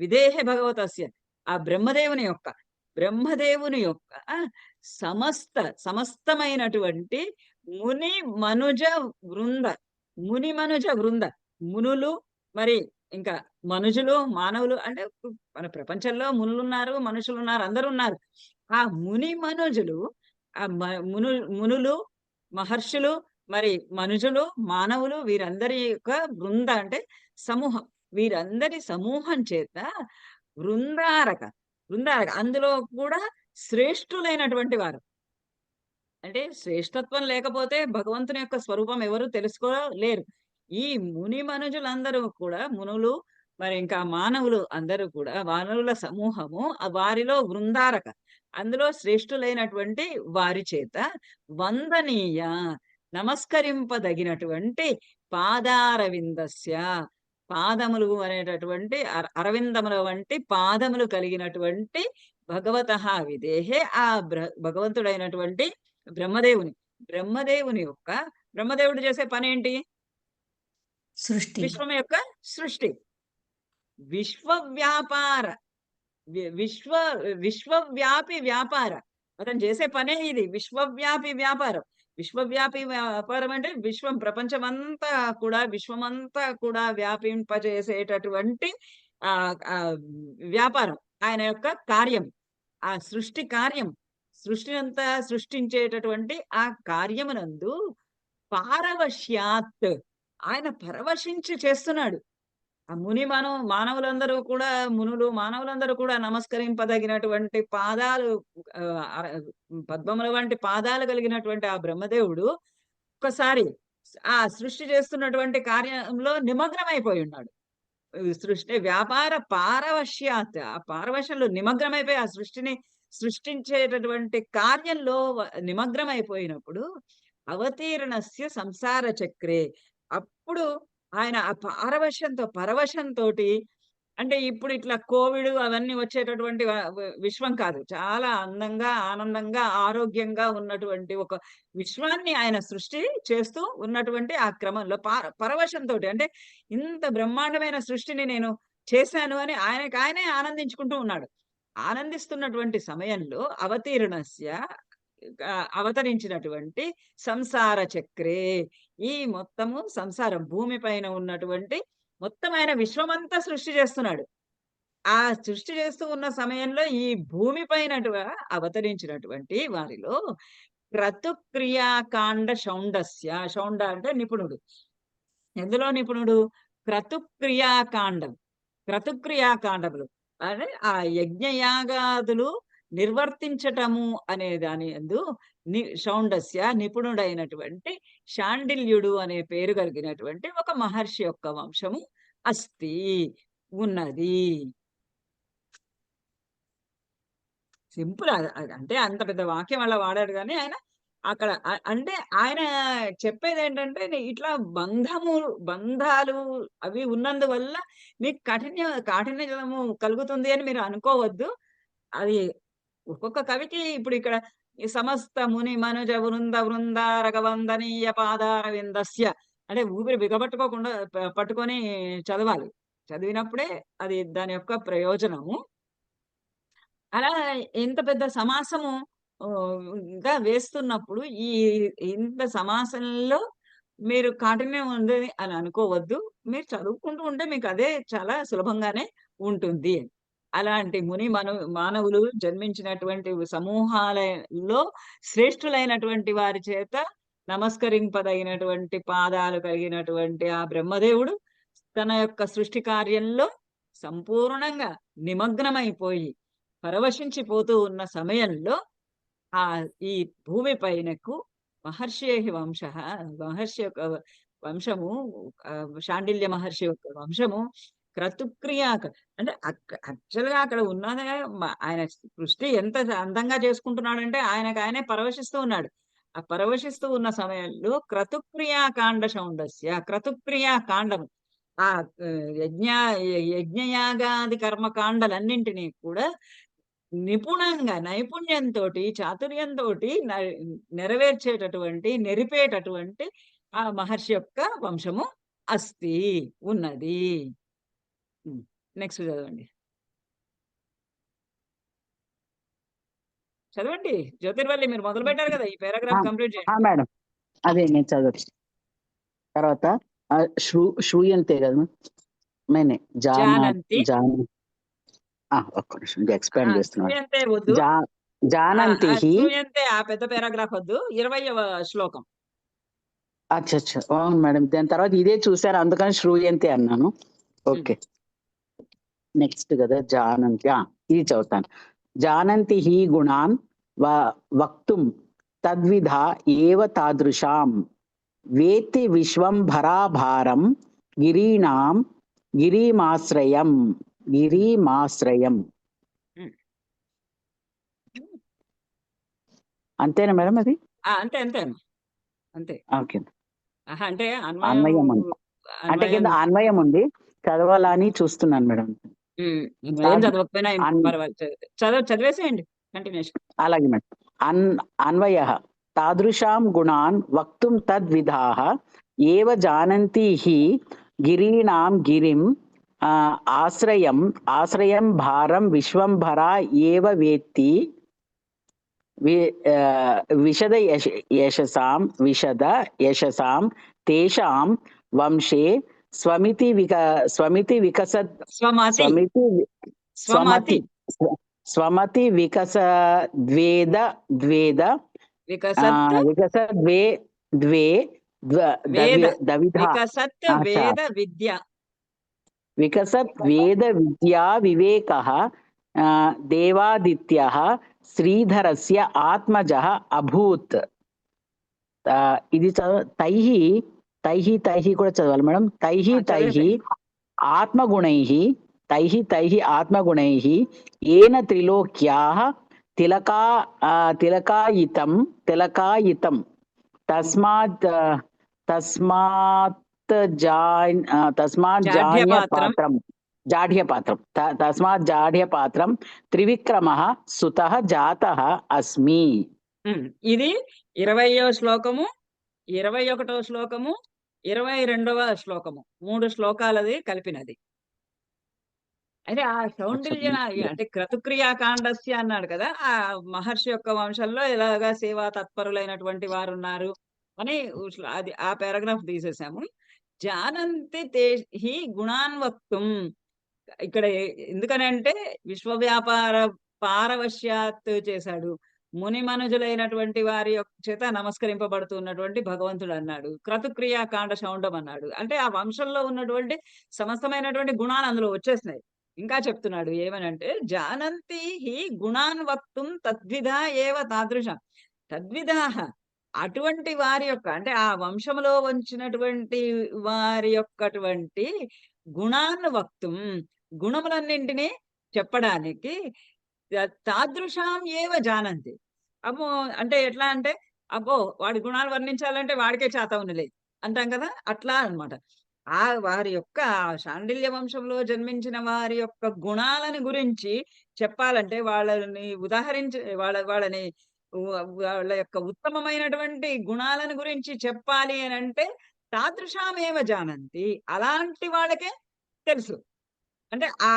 A: విధేహే భగవతస్య, ఆ బ్రహ్మదేవుని యొక్క సమస్తమైనటువంటి ముని మనుజ వృంద, మునులు, మరి ఇంకా మనుషులు, మానవులు అంటే మన ప్రపంచంలో మునులున్నారు, మనుషులున్నారు, అందరూ ఉన్నారు. ఆ ముని మనుజులు, ఆ మునులు, మహర్షులు, మరి మనుషులు, మానవులు, వీరందరి యొక్క బృంద అంటే సమూహం, వీరందరి సమూహం చేత బృందారక అందులో కూడా శ్రేష్ఠులైనటువంటి వారు. అంటే శ్రేష్టత్వం లేకపోతే భగవంతుని యొక్క స్వరూపం ఎవరు తెలుసుకోలేరు. ఈ ముని మనుజులందరూ కూడా, మునులు, మరి ఇంకా మానవులు అందరూ కూడా మానవుల సమూహము, వారిలో వృందారక అందులో శ్రేష్ఠులైనటువంటి వారి చేత వందనీయ నమస్కరింపదగినటువంటి పాదారవిందస్య, పాదములు అనేటటువంటి అరవిందముల వంటి పాదములు కలిగినటువంటి భగవతః విధేహే, ఆ భగవంతుడైనటువంటి బ్రహ్మదేవుడు చేసే పని ఏంటి?
C: సృష్టి,
A: విశ్వం యొక్క సృష్టి, విశ్వవ్యాపి వ్యాపార. అతను చేసే పనే ఇది, విశ్వవ్యాపి వ్యాపారం. విశ్వవ్యాపి వ్యాపారం అంటే ప్రపంచమంతా కూడా, విశ్వమంతా కూడా వ్యాపింపజేసేటటువంటి వ్యాపారం ఆయన యొక్క కార్యం. ఆ సృష్టి కార్యం, సృష్టి అంతా సృష్టించేటటువంటి ఆ కార్యమునందు పారవశ్యాత్, ఆయన పరవశించి చేస్తున్నాడు. ఆ మానవులందరూ కూడా, మునులు, మానవులందరూ కూడా నమస్కరింపదగినటువంటి పాదాలు, పద్మముల వంటి పాదాలు కలిగినటువంటి ఆ బ్రహ్మదేవుడు ఒక్కసారి ఆ సృష్టి చేస్తున్నటువంటి కార్యంలో నిమగ్నమైపోయి ఉన్నాడు. సృష్టి వ్యాపార పారవశ్యాత్, ఆ పారవశ్యంలో నిమగ్నమైపోయి ఆ సృష్టిని సృష్టించేటటువంటి కార్యంలో నిమగ్నమైపోయినప్పుడు అవతీర్ణస్య సంసార చక్రే, అప్పుడు ఆయన ఆ పరవశంతోటి, అంటే ఇప్పుడు ఇట్లా కోవిడ్ అవన్నీ వచ్చేటటువంటి విశ్వం కాదు. చాలా అందంగా, ఆనందంగా, ఆరోగ్యంగా ఉన్నటువంటి ఒక విశ్వాన్ని ఆయన సృష్టి చేస్తూ ఉన్నటువంటి ఆ క్రమంలో పరవశంతోటి, అంటే ఇంత బ్రహ్మాండమైన సృష్టిని నేను చేశాను అని ఆయనే ఆనందించుకుంటూ ఉన్నాడు. ఆనందిస్తున్నటువంటి సమయంలో అవతరించినటువంటి సంసార చక్రే, ఈ మొత్తము సంసారం భూమి పైన ఉన్నటువంటి మొత్తం ఆయన విశ్వమంతా సృష్టి చేస్తున్నాడు. ఆ సృష్టి చేస్తూ ఉన్న సమయంలో ఈ భూమి పైన అవతరించినటువంటి వారిలో క్రతుక్రియాకాండ షౌండస్య, షౌండ అంటే నిపుణుడు. ఎందులో నిపుణుడు? క్రతుక్రియాకాండములు అంటే ఆ యజ్ఞయాగాదులు నిర్వర్తించటము అనే దాని యందు షౌండస్య నిపుణుడైనటువంటి శాండిల్యుడు అనే పేరు కలిగినటువంటి ఒక మహర్షి యొక్క వంశము అస్తి, ఉన్నది. సింపుల్. అంటే అంత పెద్ద వాక్యం అలా వాడాడు కానీ ఆయన అక్కడ అంటే ఆయన చెప్పేది ఏంటంటే, ఇట్లా బంధాలు అవి ఉన్నందువల్ల మీకు కాఠిన్యము కలుగుతుంది అని మీరు అనుకోవద్దు. అది ఒక్కొక్క కవికి ఇప్పుడు ఇక్కడ ఈ సమస్త ముని మనుజ వృంద రగవందనీయ పాదార విందస్య అంటే ఊపిరి బిగబట్టుకోకుండా పట్టుకొని చదవాలి. చదివినప్పుడే అది దాని యొక్క ప్రయోజనము. అలా ఇంత పెద్ద సమాసము గా వేస్తున్నప్పుడు ఇంత సమాసంలో మీరు కాఠిన్యం ఉంది అని అనుకోవద్దు. మీరు చదువుకుంటూ ఉంటే మీకు అదే చాలా సులభంగానే ఉంటుంది. అలాంటి మానవులు జన్మించినటువంటి సమూహాలలో శ్రేష్ఠులైనటువంటి వారి చేత నమస్కరింపదగినటువంటి పాదాలు కలిగినటువంటి ఆ బ్రహ్మదేవుడు తన యొక్క సృష్టి కార్యంలో సంపూర్ణంగా నిమగ్నమైపోయి పరవశించిపోతూ ఉన్న సమయంలో ఈ భూమి పైనకు మహర్షి యొక్క వంశము, శాండిల్య మహర్షి యొక్క వంశము క్రతుక్రియ అంటే యాక్చువల్ గా అక్కడ ఉన్నదే ఆయన సృష్టి ఎంత అందంగా చేసుకుంటున్నాడంటే ఆయనే పరవశిస్తూ ఉన్నాడు. ఆ పరవశిస్తూ ఉన్న సమయంలో క్రతుక్రియాకాండ షౌండస్య, క్రతుక్రియాకాండము ఆ యజ్ఞయాగాది కర్మకాండలన్నింటినీ కూడా నైపుణ్యంతో చాతుర్యంతో నెరిపేటటువంటి ఆ మహర్షి యొక్క వంశము అస్తి, ఉన్నది. నెక్స్ట్ చదవండి. జ్యోతిర్వల్లి, మీరు మొదలు పెట్టారు కదా, ఈ పారాగ్రాఫ్ కంప్లీట్ చేయండి.
E: మేడం అదే నేను చదవచ్చు. తర్వాత శ్రూయంతే కదా మేనే
A: జానంతి.
E: ఒక్క నిమిషం ఎక్స్పాండ్ చేస్తున్నాను.
A: జానంతి ఆ పెద్ద పారాగ్రాఫ్ వద్దు, 20వ శ్లోకం.
E: అచ్చా అవును మేడం, దాని తర్వాత ఇదే చూసారు అందుకని శ్రూయంతే అన్నాను. ఓకే, నెక్స్ట్ కదా జానంతి, ఇది చదువుతాను. జానంతి హి గుణాన్ వక్తుం తద్విధా ఏవ తాదృశాం వేత్తి విశ్వంభరాభారం గిరిమాశ్రయం. అంతేనా మేడం? అది
A: అంతే.
E: ఓకే,
A: అంటే
E: అన్వయం ఉంది, అంటే కింద అన్వయం ఉంది, చదవాలని చూస్తున్నాను మేడం.
A: చదవకపోయినా చదివేసేయండి, కంటిన్యూషన్.
E: అలాగే మేడం. అన్వయ తాదృశాం గుణాన్ వక్తుం తద్విధాః ఏవ జానంతి హి గిరీణాం గిరిం ఆశ్రయం భారం విశ్వంభరా ఏవ వేత్తి విశద యశసాం తేషాం వంశే స్వమతి వికసద్వేద వికసత్ వేద విద్యా వివేకః దేవాదిత్యః శ్రీధరస్య ఆత్మజః అభూత్. ఇది తైహి కూడా చదవాలి మేడం. తైహి ఆత్మగుణైః ఏన త్రిలోక్యాః తిలకాయితం తస్మాత్ జాఢ్యపాత్రం తస్మాత్ త్రివిక్రమః సుతః జాతః అస్మి.
A: ఇది 20వ శ్లోకము, 21వ శ్లోకము, 22వ శ్లోకము, 3 శ్లోకాలది కలిపినది. అయితే ఆ శౌండిల్య అంటే క్రతుక్రియాకాండస్య అన్నాడు కదా, ఆ మహర్షి యొక్క వంశంలో ఎలాగా సేవా తత్పరులైనటువంటి వారు ఉన్నారు అని అది ఆ పారాగ్రాఫ్ తీసేసాము. జానంతి తే హి గుణాన్ వక్తుం. ఇక్కడ ఎందుకనంటే విశ్వవ్యాపార పారవశ్యాత్ చేశాడు. ముని మనుజులైనటువంటి వారి యొక్క చేత నమస్కరింపబడుతున్నటువంటి భగవంతుడు అన్నాడు. క్రతుక్రియాకాండ శౌండం అన్నాడు. అంటే ఆ వంశంలో ఉన్నటువంటి సమస్తమైనటువంటి గుణాలు అందులో వచ్చేసినాయి. ఇంకా చెప్తున్నాడు ఏమనంటే జానంతి హి గుణాన్ వక్తుం తద్విధా ఏవ తాదృశం. తద్విధాహ అటువంటి వారి యొక్క అంటే ఆ వంశంలో వచ్చినటువంటి వారి యొక్కటువంటి గుణాన్ని వక్తుం గుణములన్నింటినీ చెప్పడానికి తాదృశాం ఏవ జానంతి. అమ్మో అంటే ఎట్లా అంటే అబ్బో వాడి గుణాలు వర్ణించాలంటే వాడికే చేత ఉండలేదు అంటాం కదా, అట్లా అన్నమాట. ఆ వారి యొక్క శాండిల్య వంశంలో జన్మించిన వారి యొక్క గుణాలని గురించి చెప్పాలంటే వాళ్ళని ఉదాహరించి వాళ్ళని వాళ్ళ యొక్క ఉత్తమమైనటువంటి గుణాలను గురించి చెప్పాలి అని అంటే తాదృశామేవ జానంతి, అలాంటి వాళ్ళకే తెలుసు. అంటే ఆ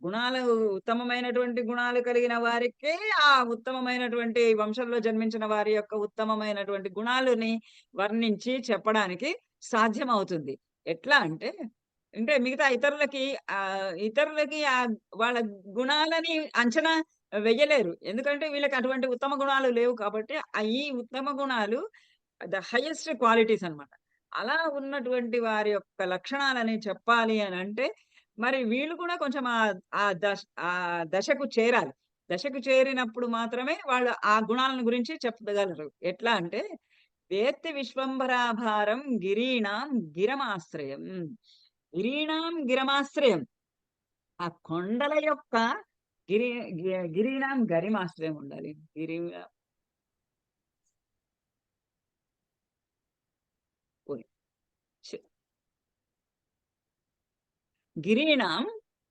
A: గుణాలు ఉత్తమమైనటువంటి గుణాలు కలిగిన వారికే ఆ ఉత్తమమైనటువంటి వంశంలో జన్మించిన వారి యొక్క ఉత్తమమైనటువంటి గుణాలని వర్ణించి చెప్పడానికి సాధ్యమవుతుంది. ఎట్లా అంటే మిగతా ఇతరులకి ఆ వాళ్ళ గుణాలని అంచనా వెయ్యలేరు. ఎందుకంటే వీళ్ళకి అటువంటి ఉత్తమ గుణాలు లేవు కాబట్టి ఈ ఉత్తమ గుణాలు ద హైయెస్ట్ క్వాలిటీస్ అన్నమాట. అలా ఉన్నటువంటి వారి యొక్క లక్షణాలని చెప్పాలి అని అంటే మరి వీళ్ళు కూడా కొంచెం ఆ దశకు చేరాలి. దశకు చేరినప్పుడు మాత్రమే వాళ్ళు ఆ గుణాలను గురించి చెప్పగలరు. ఎట్లా అంటే వేత్తి విశ్వంభరాభారం గిరీణాం గిరమాశ్రయం. గిరమాశ్రయం ఆ కొండల యొక్క గిరీణాం గరిమాశ్రయం ఉండాలి. గిరీణాం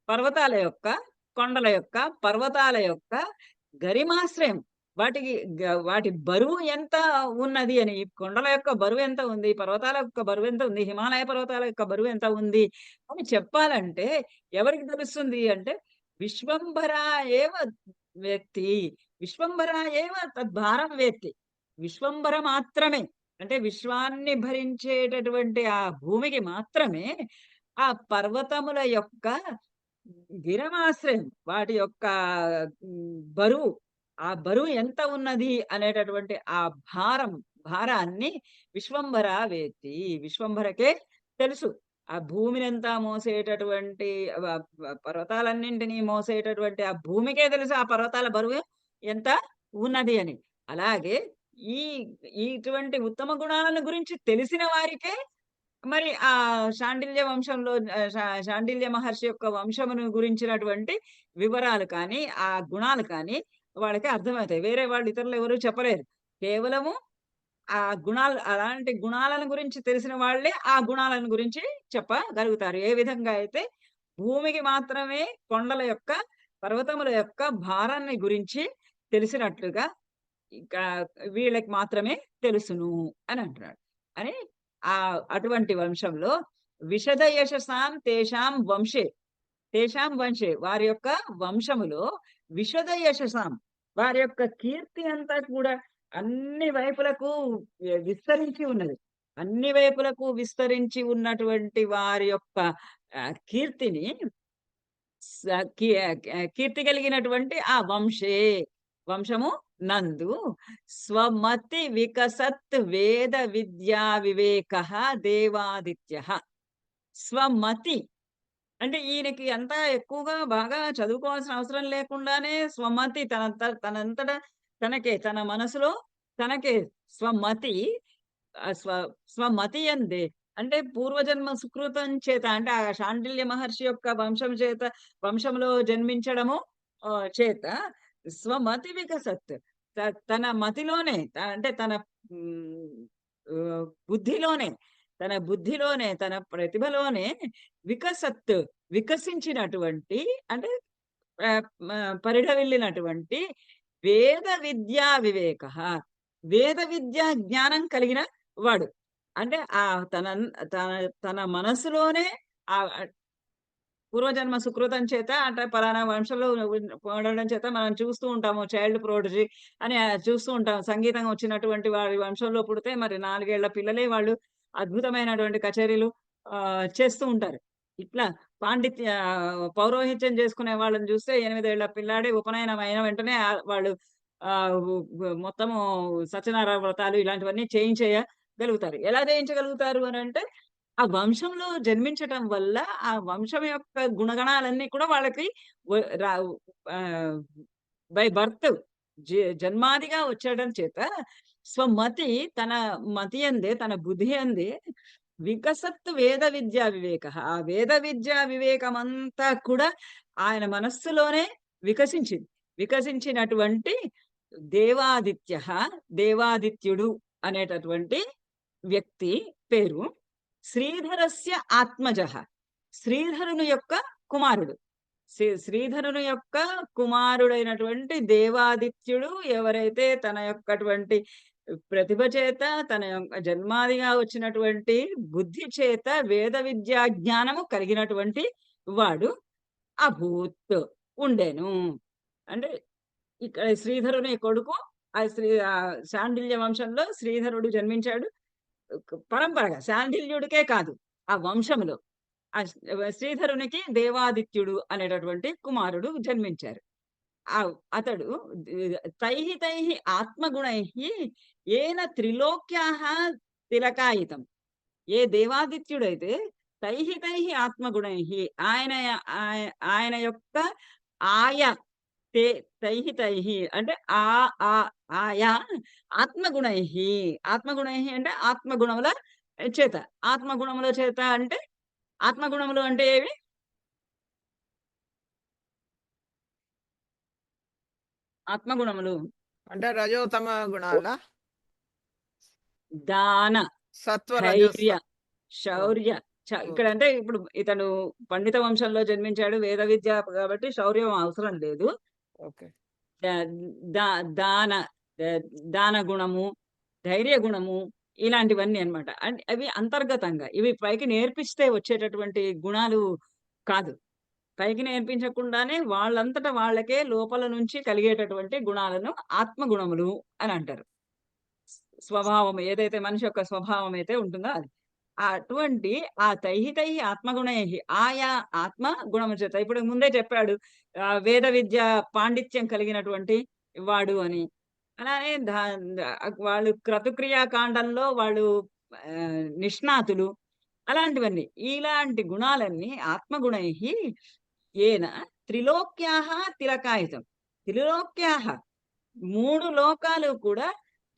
A: పర్వతాల యొక్క కొండల యొక్క పర్వతాల యొక్క గరిమాశ్రయం. వాటి బరువు ఎంత ఉన్నది అని, కొండల యొక్క బరువు ఎంత ఉంది, పర్వతాల యొక్క బరువు ఎంత ఉంది, హిమాలయ పర్వతాల యొక్క బరువు ఎంత ఉంది అని చెప్పాలంటే ఎవరికి తెలుస్తుంది అంటే విశ్వంభర ఏవ వ్యక్తి, విశ్వంభర ఏవ తద్భారం వేత్తి. విశ్వంభర మాత్రమే అంటే విశ్వాన్ని భరించేటటువంటి ఆ భూమికి మాత్రమే ఆ పర్వతముల యొక్క గిరమాశ్రయం, వాటి యొక్క బరువు, ఆ బరువు ఎంత ఉన్నది అనేటటువంటి ఆ భారాన్ని విశ్వంభర వేత్తి. విశ్వంభరకే తెలుసు. ఆ భూమిని అంతా మోసేటటువంటి పర్వతాలన్నింటినీ మోసేటటువంటి ఆ భూమికే తెలుసు ఆ పర్వతాల బరువు ఎంత ఉన్నది అని. అలాగే ఇటువంటి ఉత్తమ గుణాలను గురించి తెలిసిన వారికే మరి ఆ శాండిల్య వంశంలో శాండిల్య మహర్షి యొక్క వంశమును గురించినటువంటి వివరాలు కానీ ఆ గుణాలు కానీ వాళ్ళకి అర్థమవుతాయి. వేరే వాళ్ళు ఇతరులు ఎవరు చెప్పలేరు. కేవలము ఆ అలాంటి గుణాలను గురించి తెలిసిన వాళ్ళే ఆ గుణాలను గురించి చెప్పగలుగుతారు. ఏ విధంగా అయితే భూమికి మాత్రమే కొండల యొక్క పర్వతముల యొక్క భారాన్ని గురించి తెలిసినట్లుగా వీళ్ళకి మాత్రమే తెలుసును అని అంటున్నాడు. అని అటువంటి వంశంలో విశద యశసాం తేషాం వంశే వారి యొక్క వంశములో విశద యశసాం వారి యొక్క కీర్తి అంతా కూడా అన్ని వైపులకు విస్తరించి ఉన్నది. అన్ని వైపులకు విస్తరించి ఉన్నటువంటి వారి యొక్క కీర్తిని కీర్తి కలిగినటువంటి ఆ వంశము నందు స్వమతి వికసత్ వేద విద్యా వివేక దేవాదిత్య. స్వమతి అంటే ఈయనకి అంతా ఎక్కువగా బాగా చదువుకోవాల్సిన అవసరం లేకుండానే స్వమతి తనంతట తనకే, తన మనసులో తనకే స్వమతి అందే అంటే పూర్వజన్మ సుకృతం చేత అంటే ఆ శాండిల్య మహర్షి యొక్క వంశంలో జన్మించడము చేత స్వమతి వికసత్. తన మతిలోనే అంటే తన బుద్ధిలోనే, తన ప్రతిభలోనే వికసత్ వికసించినటువంటి అంటే పరిఢవిల్లినటువంటి వేద విద్యా వివేక, వేద విద్యా జ్ఞానం కలిగిన వాడు. అంటే తన తన తన మనసులోనే ఆ పూర్వజన్మ సుకృతం చేత అంటే పలానా వంశంలో ఉండడం చేత మనం చూస్తూ ఉంటాము చైల్డ్ ప్రోడజీ అని చూస్తూ ఉంటాం. సంగీతం వచ్చినటువంటి వారి వంశంలో పుడితే మరి 4 ఏళ్ల పిల్లలే వాళ్ళు అద్భుతమైనటువంటి కచేరీలు చేస్తూ ఉంటారు. ఇట్లా పౌరోహిత్యం చేసుకునే వాళ్ళని చూస్తే 8 ఏళ్ల పిల్లాడే ఉపనయనం అయిన వెంటనే వాళ్ళు మొత్తము సత్యనారాయణ వ్రతాలు ఇలాంటివన్నీ చేయించేయగలుగుతారు. ఎలా చేయించగలుగుతారు అని అంటే ఆ వంశంలో జన్మించటం వల్ల ఆ వంశం యొక్క గుణగణాలన్నీ కూడా వాళ్ళకి బై బర్త్ జన్మాదిగా వచ్చేయడం చేత స్వమతి తన మతి అందే, తన బుద్ధి అందే వికసత్ వేద విద్యా వివేక, ఆ వేద విద్యా వివేకమంతా కూడా ఆయన మనస్సులోనే వికసించింది. వికసించినటువంటి దేవాదిత్యుడు అనేటటువంటి వ్యక్తి పేరు శ్రీధరస్య ఆత్మజ, శ్రీధరుని యొక్క కుమారుడు. శ్రీధరుని యొక్క కుమారుడైనటువంటి దేవాదిత్యుడు ఎవరైతే తన యొక్కటువంటి ప్రతిభ చేత, తన యొక్క జన్మాదిగా వచ్చినటువంటి బుద్ధి చేత వేద విద్యా జ్ఞానము కలిగినటువంటి వాడు అభూత్ ఉండెను. అంటే ఇక్కడ శ్రీధరుని కొడుకు శాండిల్య వంశంలో శ్రీధరుడు జన్మించాడు. పరంపరగా శాండిల్యుడికే కాదు ఆ వంశంలో ఆ శ్రీధరునికి దేవాదిత్యుడు అనేటటువంటి కుమారుడు జన్మించారు. అతడు తైః ఆత్మగుణైః ఏన త్రిలోక్యాః తిలకాయితం. ఏ దేవాదిత్యుడైతే తైః ఆత్మగుణైః ఆయన యొక్క తైః అంటే ఆయా ఆత్మగుణైః అంటే ఆత్మగుణముల చేత. ఆత్మగుణముల చేత అంటే ఆత్మగుణములు అంటే ఏవి? ఆత్మగుణములు
B: అంటే రజోతమ గుణాల
A: దాన,
B: సత్వ
A: ధైర్య, శౌర్య. ఇక్కడ అంటే ఇప్పుడు ఇతను పండిత వంశంలో జన్మించాడు, వేద విద్య కాబట్టి శౌర్యం అవసరం లేదు. దాన గుణము, ధైర్య గుణము ఇలాంటివన్నీ అన్నమాట. అవి అంతర్గతంగా, ఇవి పైకి నేర్పిస్తే వచ్చేటటువంటి గుణాలు కాదు. పైకి నేర్పించకుండానే వాళ్ళంతట వాళ్ళకే లోపల నుంచి కలిగేటటువంటి గుణాలను ఆత్మగుణములు అని అంటారు. స్వభావం ఏదైతే మనిషి యొక్క స్వభావం అయితే ఉంటుందో అది. అటువంటి ఆ తైః ఆత్మగుణై ఆయా ఆత్మ గుణము చేత. ఇప్పుడు ముందే చెప్పాడు వేద విద్య పాండిత్యం కలిగినటువంటి వాడు అని. అలానే వాళ్ళు క్రతుక్రియాకాండంలో వాళ్ళు నిష్ణాతులు. అలాంటివన్నీ ఇలాంటి గుణాలన్నీ ఆత్మగుణై ఏన త్రిలోక్యాః తిలకాయితం. త్రిలోక్యాః 3 లోకాలు కూడా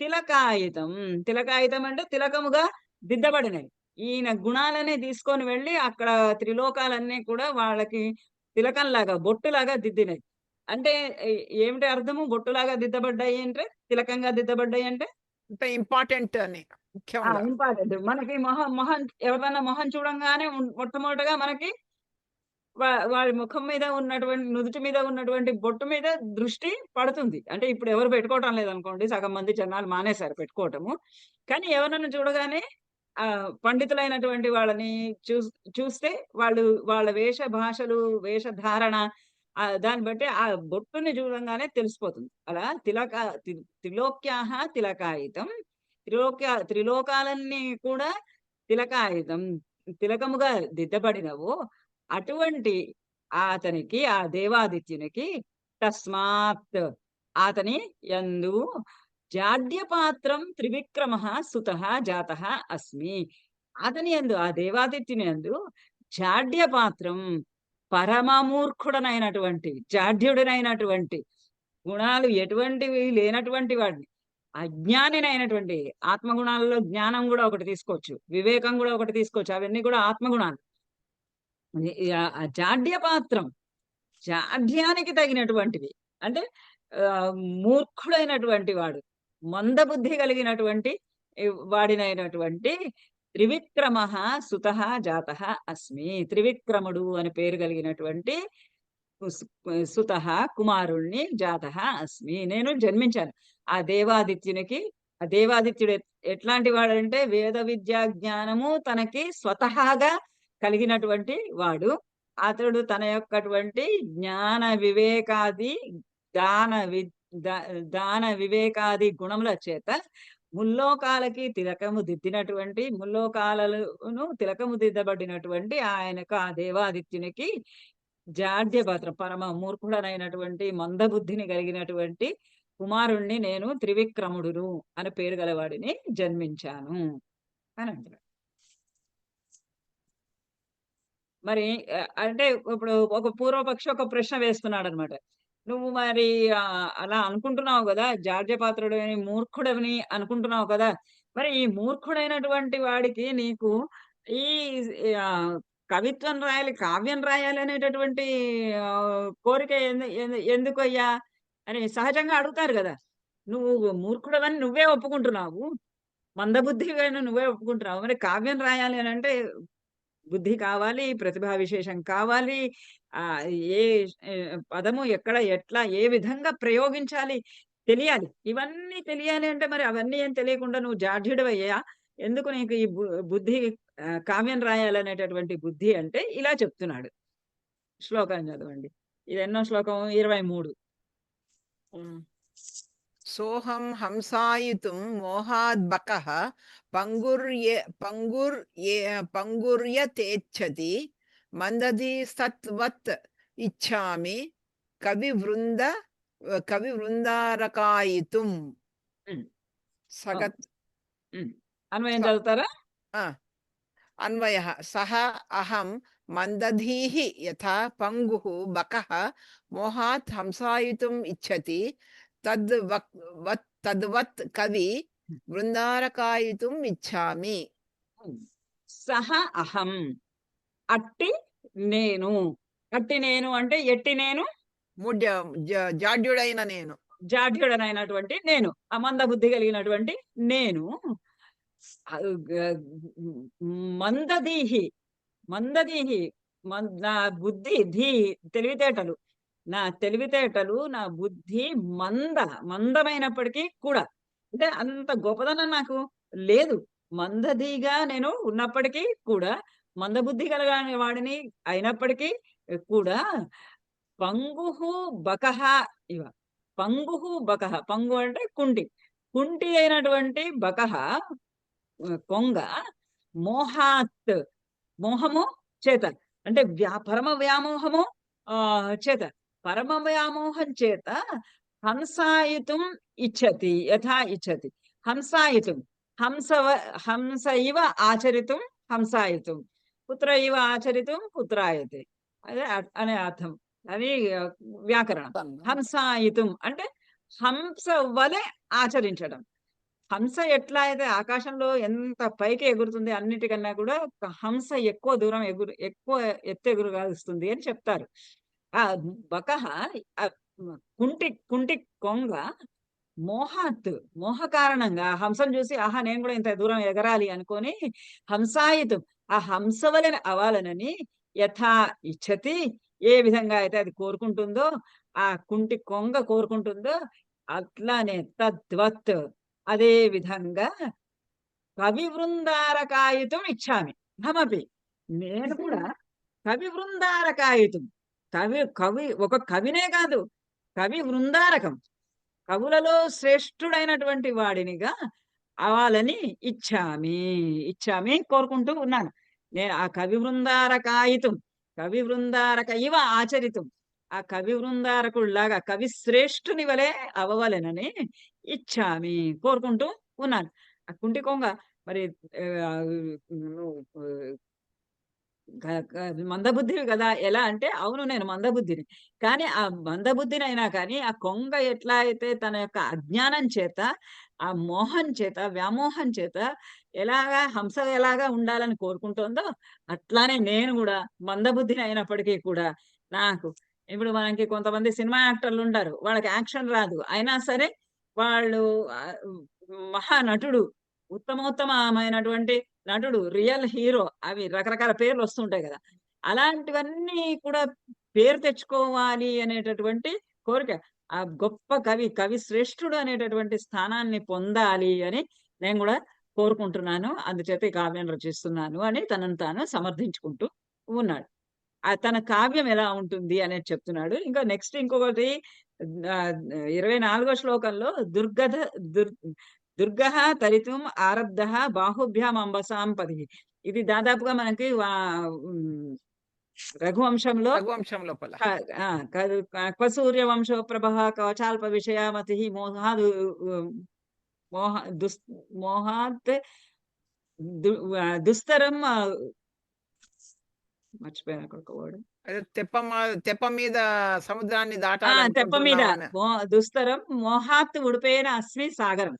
A: తిలకాయితం. తిలకాయితం అంటే తిలకముగా దిద్దబడినవి. ఈయన గుణాలనే తీసుకొని వెళ్ళి అక్కడ త్రిలోకాలన్నీ కూడా వాళ్ళకి తిలకంలాగా బొట్టులాగా దిద్దినవి. అంటే ఏమిటి అర్థము? బొట్టులాగా దిద్దబడ్డాయి అంటే, తిలకంగా దిద్దబడ్డాయి అంటే
B: ఇంపార్టెంట్ అని
A: ఇంపార్టెంట్. మనకి మొహం ఎవరైనా మొహం చూడంగానే మొట్టమొదటిగా మనకి వారి ముఖం మీద ఉన్నటువంటి నుదుటి మీద ఉన్నటువంటి బొట్టు మీద దృష్టి పడుతుంది. అంటే ఇప్పుడు ఎవరు పెట్టుకోవటం లేదనుకోండి, సగం మంది జనాలు మానేశారు పెట్టుకోవటము. కానీ ఎవరన్నా చూడగానే పండితులైనటువంటి వాళ్ళని చూస్తే వాళ్ళు వాళ్ళ వేష భాషలు, వేషధారణ దాన్ని బట్టి ఆ బొట్టుని చూడంగానే తెలిసిపోతుంది. అలా త్రిలోక్యాః తిలకాయితం. త్రిలోకాలన్నీ కూడా తిలకాయితం, తిలకముగా దిద్దబడినవు. అటువంటి అతనికి, ఆ దేవాదిత్యునికి తస్మాత్ అతని యందు జాడ్యపాత్రం త్రివిక్రమ సుతః జాతః అస్మి. అతని యందు, ఆ దేవాదిత్యుని యందు జాడ్యపాత్రం పరమమూర్ఖుడనైనటువంటి, జాడ్యుడనైనటువంటి, గుణాలు ఎటువంటివి లేనటువంటి వాడిని, అజ్ఞానినైనటువంటి, ఆత్మగుణాలలో జ్ఞానం కూడా ఒకటి తీసుకోవచ్చు, వివేకం కూడా ఒకటి తీసుకోవచ్చు, అవన్నీ కూడా ఆత్మగుణాలు. జాడ్యపాత్రం జాడ్యానికి తగినటువంటివి అంటే మూర్ఖుడైనటువంటి వాడు, మందబుద్ధి కలిగినటువంటి వాడినైనటువంటి త్రివిక్రమ సుత జాత అస్మి. త్రివిక్రముడు అని పేరు కలిగినటువంటి సుత కుమారుణ్ణి జాత అస్మి, నేను జన్మించాను. ఆ దేవాదిత్యునికి, ఆ దేవాదిత్యుడు ఎట్లాంటి వాడంటే వేద విద్యా జ్ఞానము తనకి స్వతహాగా కలిగినటువంటి వాడు. అతడు తన యొక్కటువంటి జ్ఞాన వివేకాది దాన వివేకాది గుణముల చేత ముల్లోకాలకి తిలకము దిద్దినటువంటి, ముల్లోకాలను తిలకము దిద్దబడినటువంటి ఆయనకు, ఆ దేవాదిత్యునికి జాడ్యపాత్ర పరమ మూర్ఖుడనైనటువంటి మందబుద్ధిని కలిగినటువంటి కుమారుణ్ణి నేను త్రివిక్రముడును అని పేరు గలవాడిని జన్మించాను అని అంటారు. మరి అంటే ఇప్పుడు ఒక పూర్వపక్షి ఒక ప్రశ్న వేస్తున్నాడు అనమాట. నువ్వు మరి అలా అనుకుంటున్నావు కదా, జాడ్యపాత్రుడని మూర్ఖుడని అనుకుంటున్నావు కదా, మరి ఈ మూర్ఖుడైనటువంటి వాడికి నీకు ఈ కవిత్వం రాయాలి, కావ్యం రాయాలి అనేటటువంటి కోరిక ఎందుకయ్యా అని సహజంగా అడుగుతారు కదా. నువ్వు మూర్ఖుడవని నువ్వే ఒప్పుకుంటున్నావు, మందబుద్ధిగా నువ్వే ఒప్పుకుంటున్నావు, మరి కావ్యం రాయాలి అని అంటే బుద్ధి కావాలి, ప్రతిభా విశేషం కావాలి, ఏ పదము ఎక్కడ ఎట్లా ఏ విధంగా ప్రయోగించాలి తెలియాలి. ఇవన్నీ తెలియాలి అంటే మరి అవన్నీ ఏం తెలియకుండా నువ్వు జాడ్యుడవయ్యా, ఎందుకు నీకు ఈ బుద్ధి కావ్యం రాయాలనేటటువంటి బుద్ధి అంటే ఇలా చెప్తున్నాడు. శ్లోకం చదవండి. ఇది ఎన్నో శ్లోకం? 23.
B: సోహం హంసాయుతుం మోహాద్బకః పంగుర్యతేచ్ఛతి మందధి సత్వత్ ఇచ్ఛామి కవివృందారకాయితుం. సగత్
A: అన్వయం చదువుతారా?
B: అన్వయః సహ అహం మందధీః యథా పంగుః బకః మోహాత్ హంసాయుతుం ఇచ్ఛతి తద్వత్ కవి బృందారకాయితుం ఇచ్ఛామి.
A: సహ అహం, అట్టి నేను. అట్టి నేను అంటే ఎట్టి నేను?
B: జాడ్యుడైన నేను,
A: జాడ్యుడనైనటువంటి నేను, అమంద బుద్ధి కలిగినటువంటి నేను. మందదీహి, మందదీహి నా బుద్ధి, తెలివితేటలు, నా తెలివితేటలు, నా బుద్ధి మందమైనప్పటికీ కూడా, అంటే అంత గొప్పదనం నాకు లేదు. మందదిగా నేను ఉన్నప్పటికీ కూడా, మందబుద్ధి కలగాని వాడిని అయినప్పటికీ కూడా, పంగుహు బకహ ఇవ. పంగుహు బకహ, పంగు అంటే కుంటి అయినటువంటి బకహ కొంగ, మోహాత్ మోహము చేత, అంటే పరమ వ్యామోహము చేత, పరమ వ్యామోహం చేత హంసాయితుం ఇచ్చతి, యథా ఇచ్చతి. హంసాయితుం, హంస ఇవ ఆచరితుం హంసాయితుం, పుత్ర ఇవ ఆచరితుం పుత్రాయతే అదే అనే అర్థం. అది వ్యాకరణం. హంసాయితుం అంటే హంస వలె ఆచరించడం. హంస ఎట్లా అయితే ఆకాశంలో ఎంత పైకి ఎగురుతుంది అన్నిటికన్నా కూడా హంస ఎక్కువ దూరం ఎక్కువ ఎత్తు ఎగురగలుస్తుంది అని చెప్తారు. ఆ బకహ కుంటి కొంగ మోహ కారణంగా హంసను చూసి ఆహా నేను కూడా ఇంత దూరం ఎగరాలి అనుకొని హంసాయితం, ఆ హంస వలె అవ్వాలనని, యథా ఇచ్చతి ఏ విధంగా అయితే అది కోరుకుంటుందో, ఆ కుంటి కొంగ కోరుకుంటుందో అట్లానే తద్వత్ అదే విధంగా కవి వృందారకాయుతం ఇచ్చామి. అహమపి నేను కూడా కవి వృందారకాయుతం, కవి ఒక కవినే కాదు, కవి వృందారకం, కవులలో శ్రేష్ఠుడైనటువంటి వాడినిగా అవ్వాలని ఇచ్చామి కోరుకుంటూ ఉన్నాను. నేను ఆ కవి వృందారకాయితం, కవి వృందారక ఇవ ఆచరితం, ఆ కవి వృందారకుడిలాగా కవి శ్రేష్ఠుని వలె అవ్వవలెనని ఇచ్చామి కోరుకుంటూ ఉన్నాను. ఆ కుంటి కొంగ మరి మందబుద్ధివి కదా, ఎలా అంటే అవును నేను మందబుద్ధిని, కానీ ఆ మందబుద్ధినైనా కానీ ఆ కొంగ ఎట్లా అయితే తన యొక్క అజ్ఞానం చేత, ఆ మోహం చేత, వ్యామోహం చేత హంస ఎలాగా ఉండాలని కోరుకుంటుందో అట్లానే నేను కూడా మందబుద్ధిని అయినప్పటికీ కూడా నాకు ఇప్పుడు మనకి కొంతమంది సినిమా యాక్టర్లు ఉంటారు, వాళ్ళకి యాక్షన్ రాదు, అయినా సరే వాళ్ళు మహా నటుడు, ఉత్తమోత్తమైనటువంటి నటుడు, రియల్ హీరో, అవి రకరకాల పేర్లు వస్తుంటాయి కదా. అలాంటివన్నీ కూడా పేరు తెచ్చుకోవాలి అనేటటువంటి కోరిక, ఆ గొప్ప కవి శ్రేష్ఠుడు అనేటటువంటి స్థానాన్ని పొందాలి అని నేను కూడా కోరుకుంటున్నాను. అందుచేత ఈ కావ్యం రచిస్తున్నాను అని తనను తాను సమర్థించుకుంటూ ఉన్నాడు. తన కావ్యం ఎలా ఉంటుంది అనేది చెప్తున్నాడు. ఇంకా నెక్స్ట్ ఇంకొకటి 24వ శ్లోకంలో దుర్గః తరితుం ఆరబ్ధః బాహుభ్యాం అంబసాం పది. ఇది దాదాపుగా మనకి రఘువంశంలో
B: రఘువంశం లోపల
A: క్వసూర్య వంశో ప్రభః కవచాల్ప విషయామతి మోహాద్ మోహాత్ దుస్తరం, మర్చిపోయాను అక్కడ ఒక వర్డ్.
B: అదే తెప్ప మీద సముద్రాన్ని
A: తెప్ప మీద
B: దాటాలనుకుంటున్నామని.
A: దుస్తరం మోహాత్ ఉడిపోయిన అస్మి సాగరం.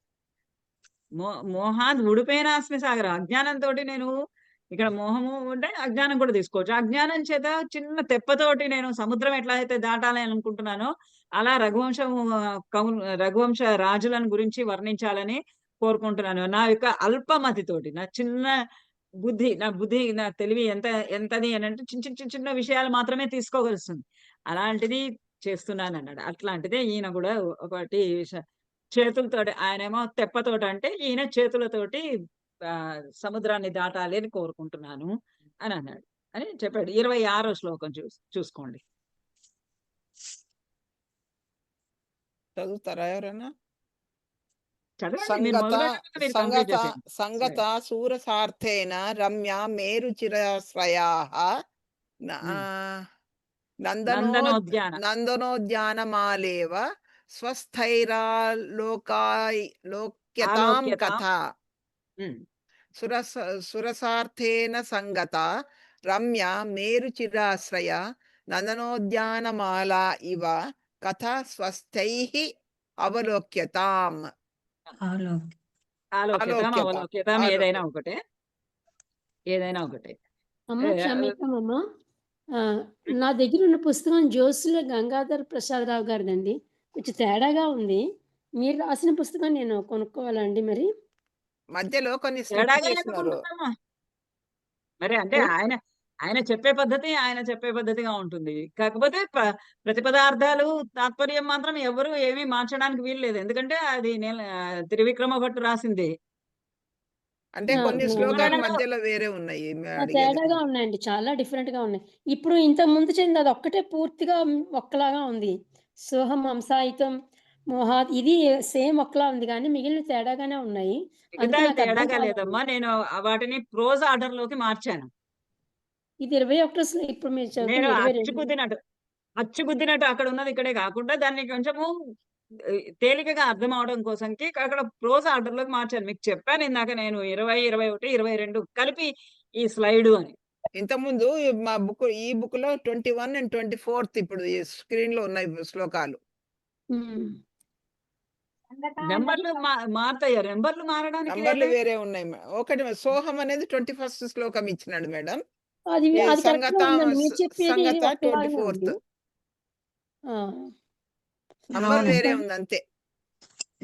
A: మోహాత్ ఉడిపోయిన అస్మి సాగరం. అజ్ఞానంతో నేను ఇక్కడ మోహము అంటే అజ్ఞానం కూడా తీసుకోవచ్చు. అజ్ఞానం చేత చిన్న తెప్పతోటి నేను సముద్రం ఎట్లా అయితే దాటాలి అనుకుంటున్నానో అలా రఘువంశ రాజులను గురించి వర్ణించాలని కోరుకుంటున్నాను. నా యొక్క అల్పమతితోటి, నా చిన్న బుద్ధి, నా తెలివి ఎంతది అని అంటే చిన్న చిన్న విషయాలు మాత్రమే తీసుకోగలుస్తుంది. అలాంటిది చేస్తున్నాను అన్నాడు. అట్లాంటిదే ఈయన కూడా ఒకటి చేతులతోటి, ఆయనేమో తెప్పతోటి అంటే ఈయన చేతులతోటి సముద్రాన్ని దాటాలి అని కోరుకుంటున్నాను అని అన్నాడు అని చెప్పాడు. 26వ శ్లోకం చూసుకోండి.
B: చదువుతారా ఎవరైనా?
A: చదవండి, మీరు మొదలెట్టండి, మీరు కంప్లీట్ చేసేయండి.
B: సంగత సూరసార్థేన రమ్య మేరుచిరాశ్రయాః
A: నందనోద్యాన
B: నందనోద్యానమాలేవ స్వస్థైరాలోక్యతాం కథా. సురసార్థేన సంగత రమ్య మేరుచిరాశ్రయ నందనోద్యానమాలా ఇవ కథ స్వస్థైః అవలోక్యతాం.
A: ఆలోక్యతాం అవలోక్యతాం ఏదైనా ఒకటే.
F: అమ్మ క్షమికమ్మ, నా దగ్గర ఉన్న పుస్తకం జోసుల గంగాధర్ ప్రసాదరావు గారిదండి. కొంచెం తేడాగా ఉంది. మీరు రాసిన పుస్తకం నేను కొనుక్కోవాలండి మరి?
B: మధ్యలో కొన్ని
A: మరి అంటే ఆయన చెప్పే పద్ధతిగా ఉంటుంది. కాకపోతే ప్రతిపదార్థాలు తాత్పర్యం మాత్రం ఎవరు ఏమీ మార్చడానికి వీలు లేదు. ఎందుకంటే అది త్రివిక్రమ భట్టు రాసింది.
B: అంటే కొన్ని శ్లోకాలు మధ్యలో వేరే ఉన్నాయి,
F: తేడాగా ఉన్నాయండి, చాలా డిఫరెంట్ గా ఉన్నాయి. ఇప్పుడు ఇంత ముందు చెంది అది ఒక్కటే పూర్తిగా ఒక్కలాగా ఉంది. సోహం హంసాయితం మోహాత్ ఇది సేమ్ ఒక్కలా ఉంది, కానీ మిగిలిన తేడాగానే ఉన్నాయి.
A: తేడాగా లేదమ్మా, నేను వాటిని ప్రోజ్ ఆర్డర్ లోకి మార్చాను.
F: ఇది 21 ఇప్పుడు మీరు
A: నేను అచ్చుగుద్దినట్టు అక్కడ ఉన్నది ఇక్కడే కాకుండా దాన్ని కొంచెము తేలికగా అర్థం అవడం కోసంకి అక్కడ ప్రోజ్ ఆర్డర్ లోకి మార్చాను. మీకు చెప్పాను ఇందాక నేను 20, 21, 22 కలిపి ఈ స్లైడ్ అని.
B: ఇంతకుముందు మా ఈ బుక్ లో 21 and 24 ఇప్పుడు ఈ స్క్రీన్ లో ఉన్నాయి శ్లోకాలు.
A: నెంబర్లు మారుతాయా? నెంబర్లు మారడానికి
B: నంబర్లు వేరే ఉన్నాయి. ఒకటి సోహం అనేది 21st శ్లోకం ఇచ్చినాడు మేడం. సంగత 24th నంబర్ వేరే ఉంది అంతే.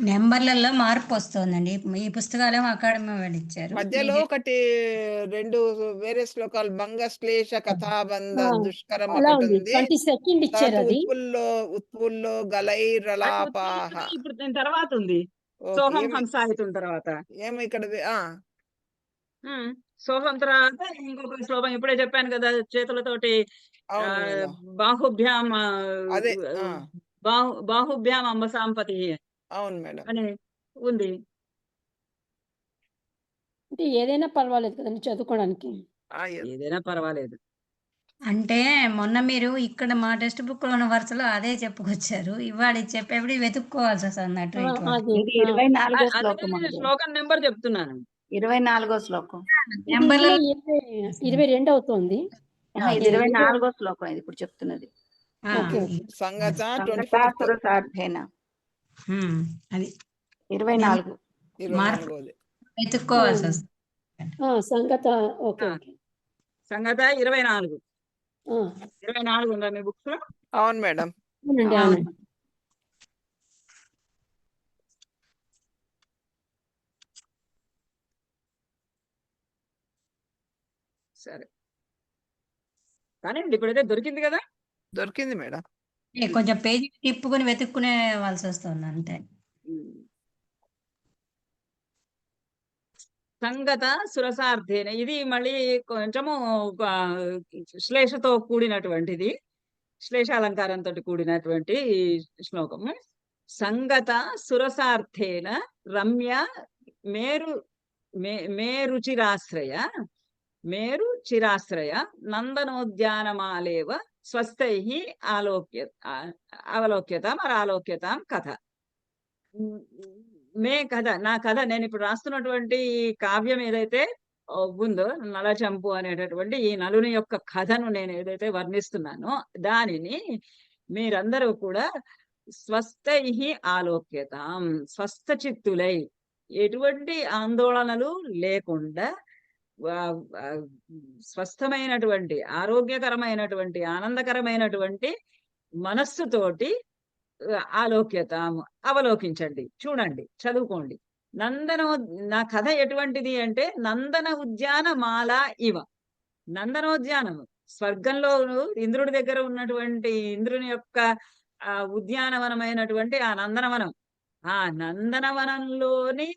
C: నెంబర్లలో మార్పు వస్తుందండి. ఈ పుస్తకాలు అకాడమీ వాళ్ళు ఇచ్చారు.
B: మధ్యలో ఒకటి 2 వేరే శ్లోకాలు భంగశ్లేష కథాబంధ దుష్కరం ఒకటి ఉంది. ఉత్పుల్లో గలైరలాపాహ
A: ఇప్పుడు తర్వాత ఉంది. సోహం హంసాయితం తర్వాత
B: ఏమో ఇక్కడ
A: సోహం తర్వాత ఇంకొక శ్లోకం ఇప్పుడే చెప్పాను కదా, చేతులతోటి బాహుభ్యాం
B: అదే
A: బాహుభ్యాం అంబసాంపతి
B: అవును మేడం
A: అని ఉంది.
F: అంటే ఏదైనా పర్వాలేదు కదండి చదువుకోవడానికి,
A: ఏదైనా పర్వాలేదు.
C: అంటే మొన్న మీరు ఇక్కడ మా టెక్స్ట్ బుక్ లో ఉన్న వరుసలో అదే చెప్పుకొచ్చారు, ఇవాళ చెప్పేప్పుడు వెతుక్కోవాల్సి వస్తుంది అన్నట్టు.
E: 24వ శ్లోకం
A: శ్లోకం నెంబర్ చెప్తున్నాను.
E: 24వ శ్లోకం.
C: నెంబర్
F: 22 అవుతుంది.
E: 24వ శ్లోకం ఇది ఇప్పుడు చెప్తున్నది.
B: సంగత
E: అది 24
C: వెతుక్కోవాల్సి వస్తుంది.
F: సంగత 24.
A: 24 ఉందా మీ బుక్స్ లో?
B: అవును మేడం.
F: అవునండి, అవునండి.
A: సరే కానీ ఇప్పుడైతే దొరికింది కదా.
B: దొరికింది మేడం.
C: కొంచెం పేజీ తిప్పుకొని వెతుక్కునే వాళ్ళసి వస్తుంది అంతే.
A: సంగత సురసార్థేన, ఇది మళ్ళీ కొంచెము శ్లేషతో కూడినటువంటిది, శ్లేష అలంకారంతో కూడినటువంటి శ్లోకము. సంగత సురసార్థేన రమ్య మేరు మేరుచిరాశ్రయ మేరుచిరాశ్రయ నందనోద్యానమాలేవ స్వస్థైః అవలోక్యతాం ఆలోక్యతాం కథ. నా కథ నేను ఇప్పుడు రాస్తున్నటువంటి కావ్యం ఏదైతే ఉందో, నలచంపు అనేటటువంటి ఈ నలుని యొక్క కథను నేను ఏదైతే వర్ణిస్తున్నానో దానిని మీరందరూ కూడా స్వస్థైః ఆలోక్యతాం, స్వస్థ చిత్తులై, ఎటువంటి ఆందోళనలు లేకుండా స్వస్థమైనటువంటి ఆరోగ్యకరమైనటువంటి ఆనందకరమైనటువంటి మనస్సుతోటి ఆలోక్యతాము, అవలోకించండి, చూడండి, చదువుకోండి. నా కథ ఎటువంటిది అంటే నందన ఉద్యాన మాల ఇవ. నందనోద్యానము స్వర్గంలో ఇంద్రుడి దగ్గర ఉన్నటువంటి ఇంద్రుని యొక్క ఉద్యానవనమైనటువంటి ఆ నందనవనం, ఆ నందనవనంలోని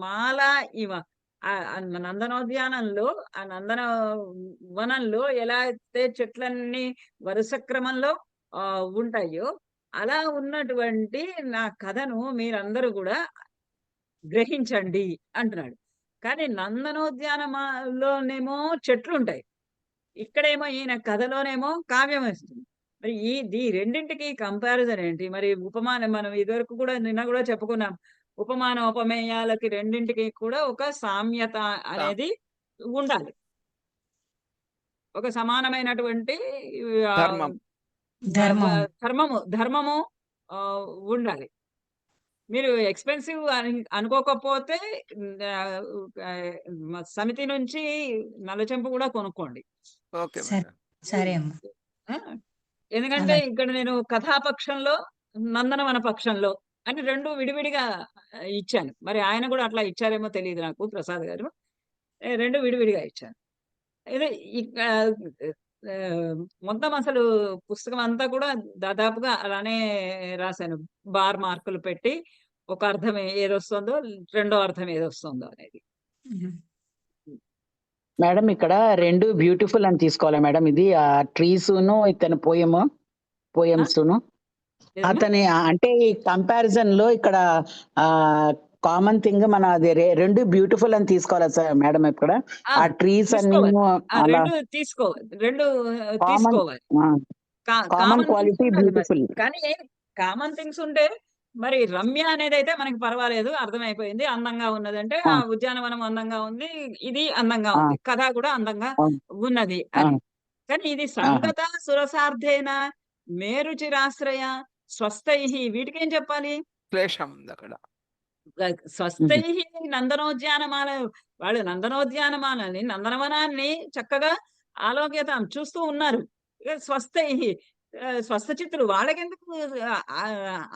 A: మాల ఇవ. ఆ నందనోద్యానంలో, ఆ నందన వనంలో ఎలా అయితే చెట్లన్నీ వరుస క్రమంలో ఉంటాయో అలా ఉన్నటువంటి నా కథను మీరందరూ కూడా గ్రహించండి అంటున్నాడు. కానీ నందనోద్యానంలోనేమో చెట్లు ఉంటాయి, ఇక్కడేమో ఈయన కథలోనేమో కావ్యం వస్తుంది. మరి ఈ రెండింటికి కంపారిజన్ ఏంటి? మరి ఉపమానం మనం ఇదివరకు కూడా నిన్న కూడా చెప్పుకున్నాం, ఉపమాన ఉపమేయాలకి రెండింటికి కూడా ఒక సామ్యత అనేది ఉండాలి, ఒక సమానమైనటువంటి ధర్మము ఉండాలి. మీరు ఎక్స్పెన్సివ్ అనుకోకపోతే సమితి నుంచి నల్లచెంపు కూడా కొనుక్కోండి. ఎందుకంటే ఇక్కడ నేను కథాపక్షంలో నందనవన పక్షంలో అని రెండు విడివిడిగా ఇచ్చాను. మరి ఆయన కూడా అట్లా ఇచ్చారేమో తెలియదు నాకు, ప్రసాద్ గారు, రెండు విడివిడిగా ఇచ్చాను. ఇది మొత్తం అసలు పుస్తకం అంతా కూడా దాదాపుగా అలానే రాశాను, బార్ మార్కులు పెట్టి ఒక అర్థం ఏదొస్తుందో రెండో అర్థం ఏదొస్తుందో అనేది.
E: మేడం ఇక్కడ రెండు బ్యూటిఫుల్ అని తీసుకోవాలా మేడం? ఇది ఆ ట్రీస్ ను ఇతని పోయమ్స్ ను అతని అంటే ఈ కంపారిజన్ లో ఇక్కడ కామన్ థింగ్ మన అది రెండు బ్యూటిఫుల్ అని తీసుకోవాలా సార్ మేడం? ఇక్కడ ఆ ట్రీస్ అన్ని
A: తీసుకోవాలి,
E: కామన్ క్వాలిటీ బ్యూటిఫుల్.
A: కానీ కామన్ థింగ్స్ ఉంటే మరి రమ్య అనేది అయితే మనకి పర్వాలేదు, అర్థమైపోయింది, అందంగా ఉన్నదంటే ఆ ఉద్యానవనం అందంగా ఉంది, ఇది అందంగా ఉంది, కథ కూడా అందంగా ఉన్నది అని. కానీ ఇది సంగత సురసార్థేన మేరుచిరాశ్రయ స్వస్థైః, వీటికేం చెప్పాలి?
B: అక్కడ
A: స్వస్థైః నందనోద్యానమాల, వాళ్ళు నందనోద్యానమాలని నందనవనాన్ని చక్కగా ఆలోక్యతాం చూస్తూ ఉన్నారు. స్వస్థైః స్వస్థ చిత్తులు, వాళ్ళకెందుకు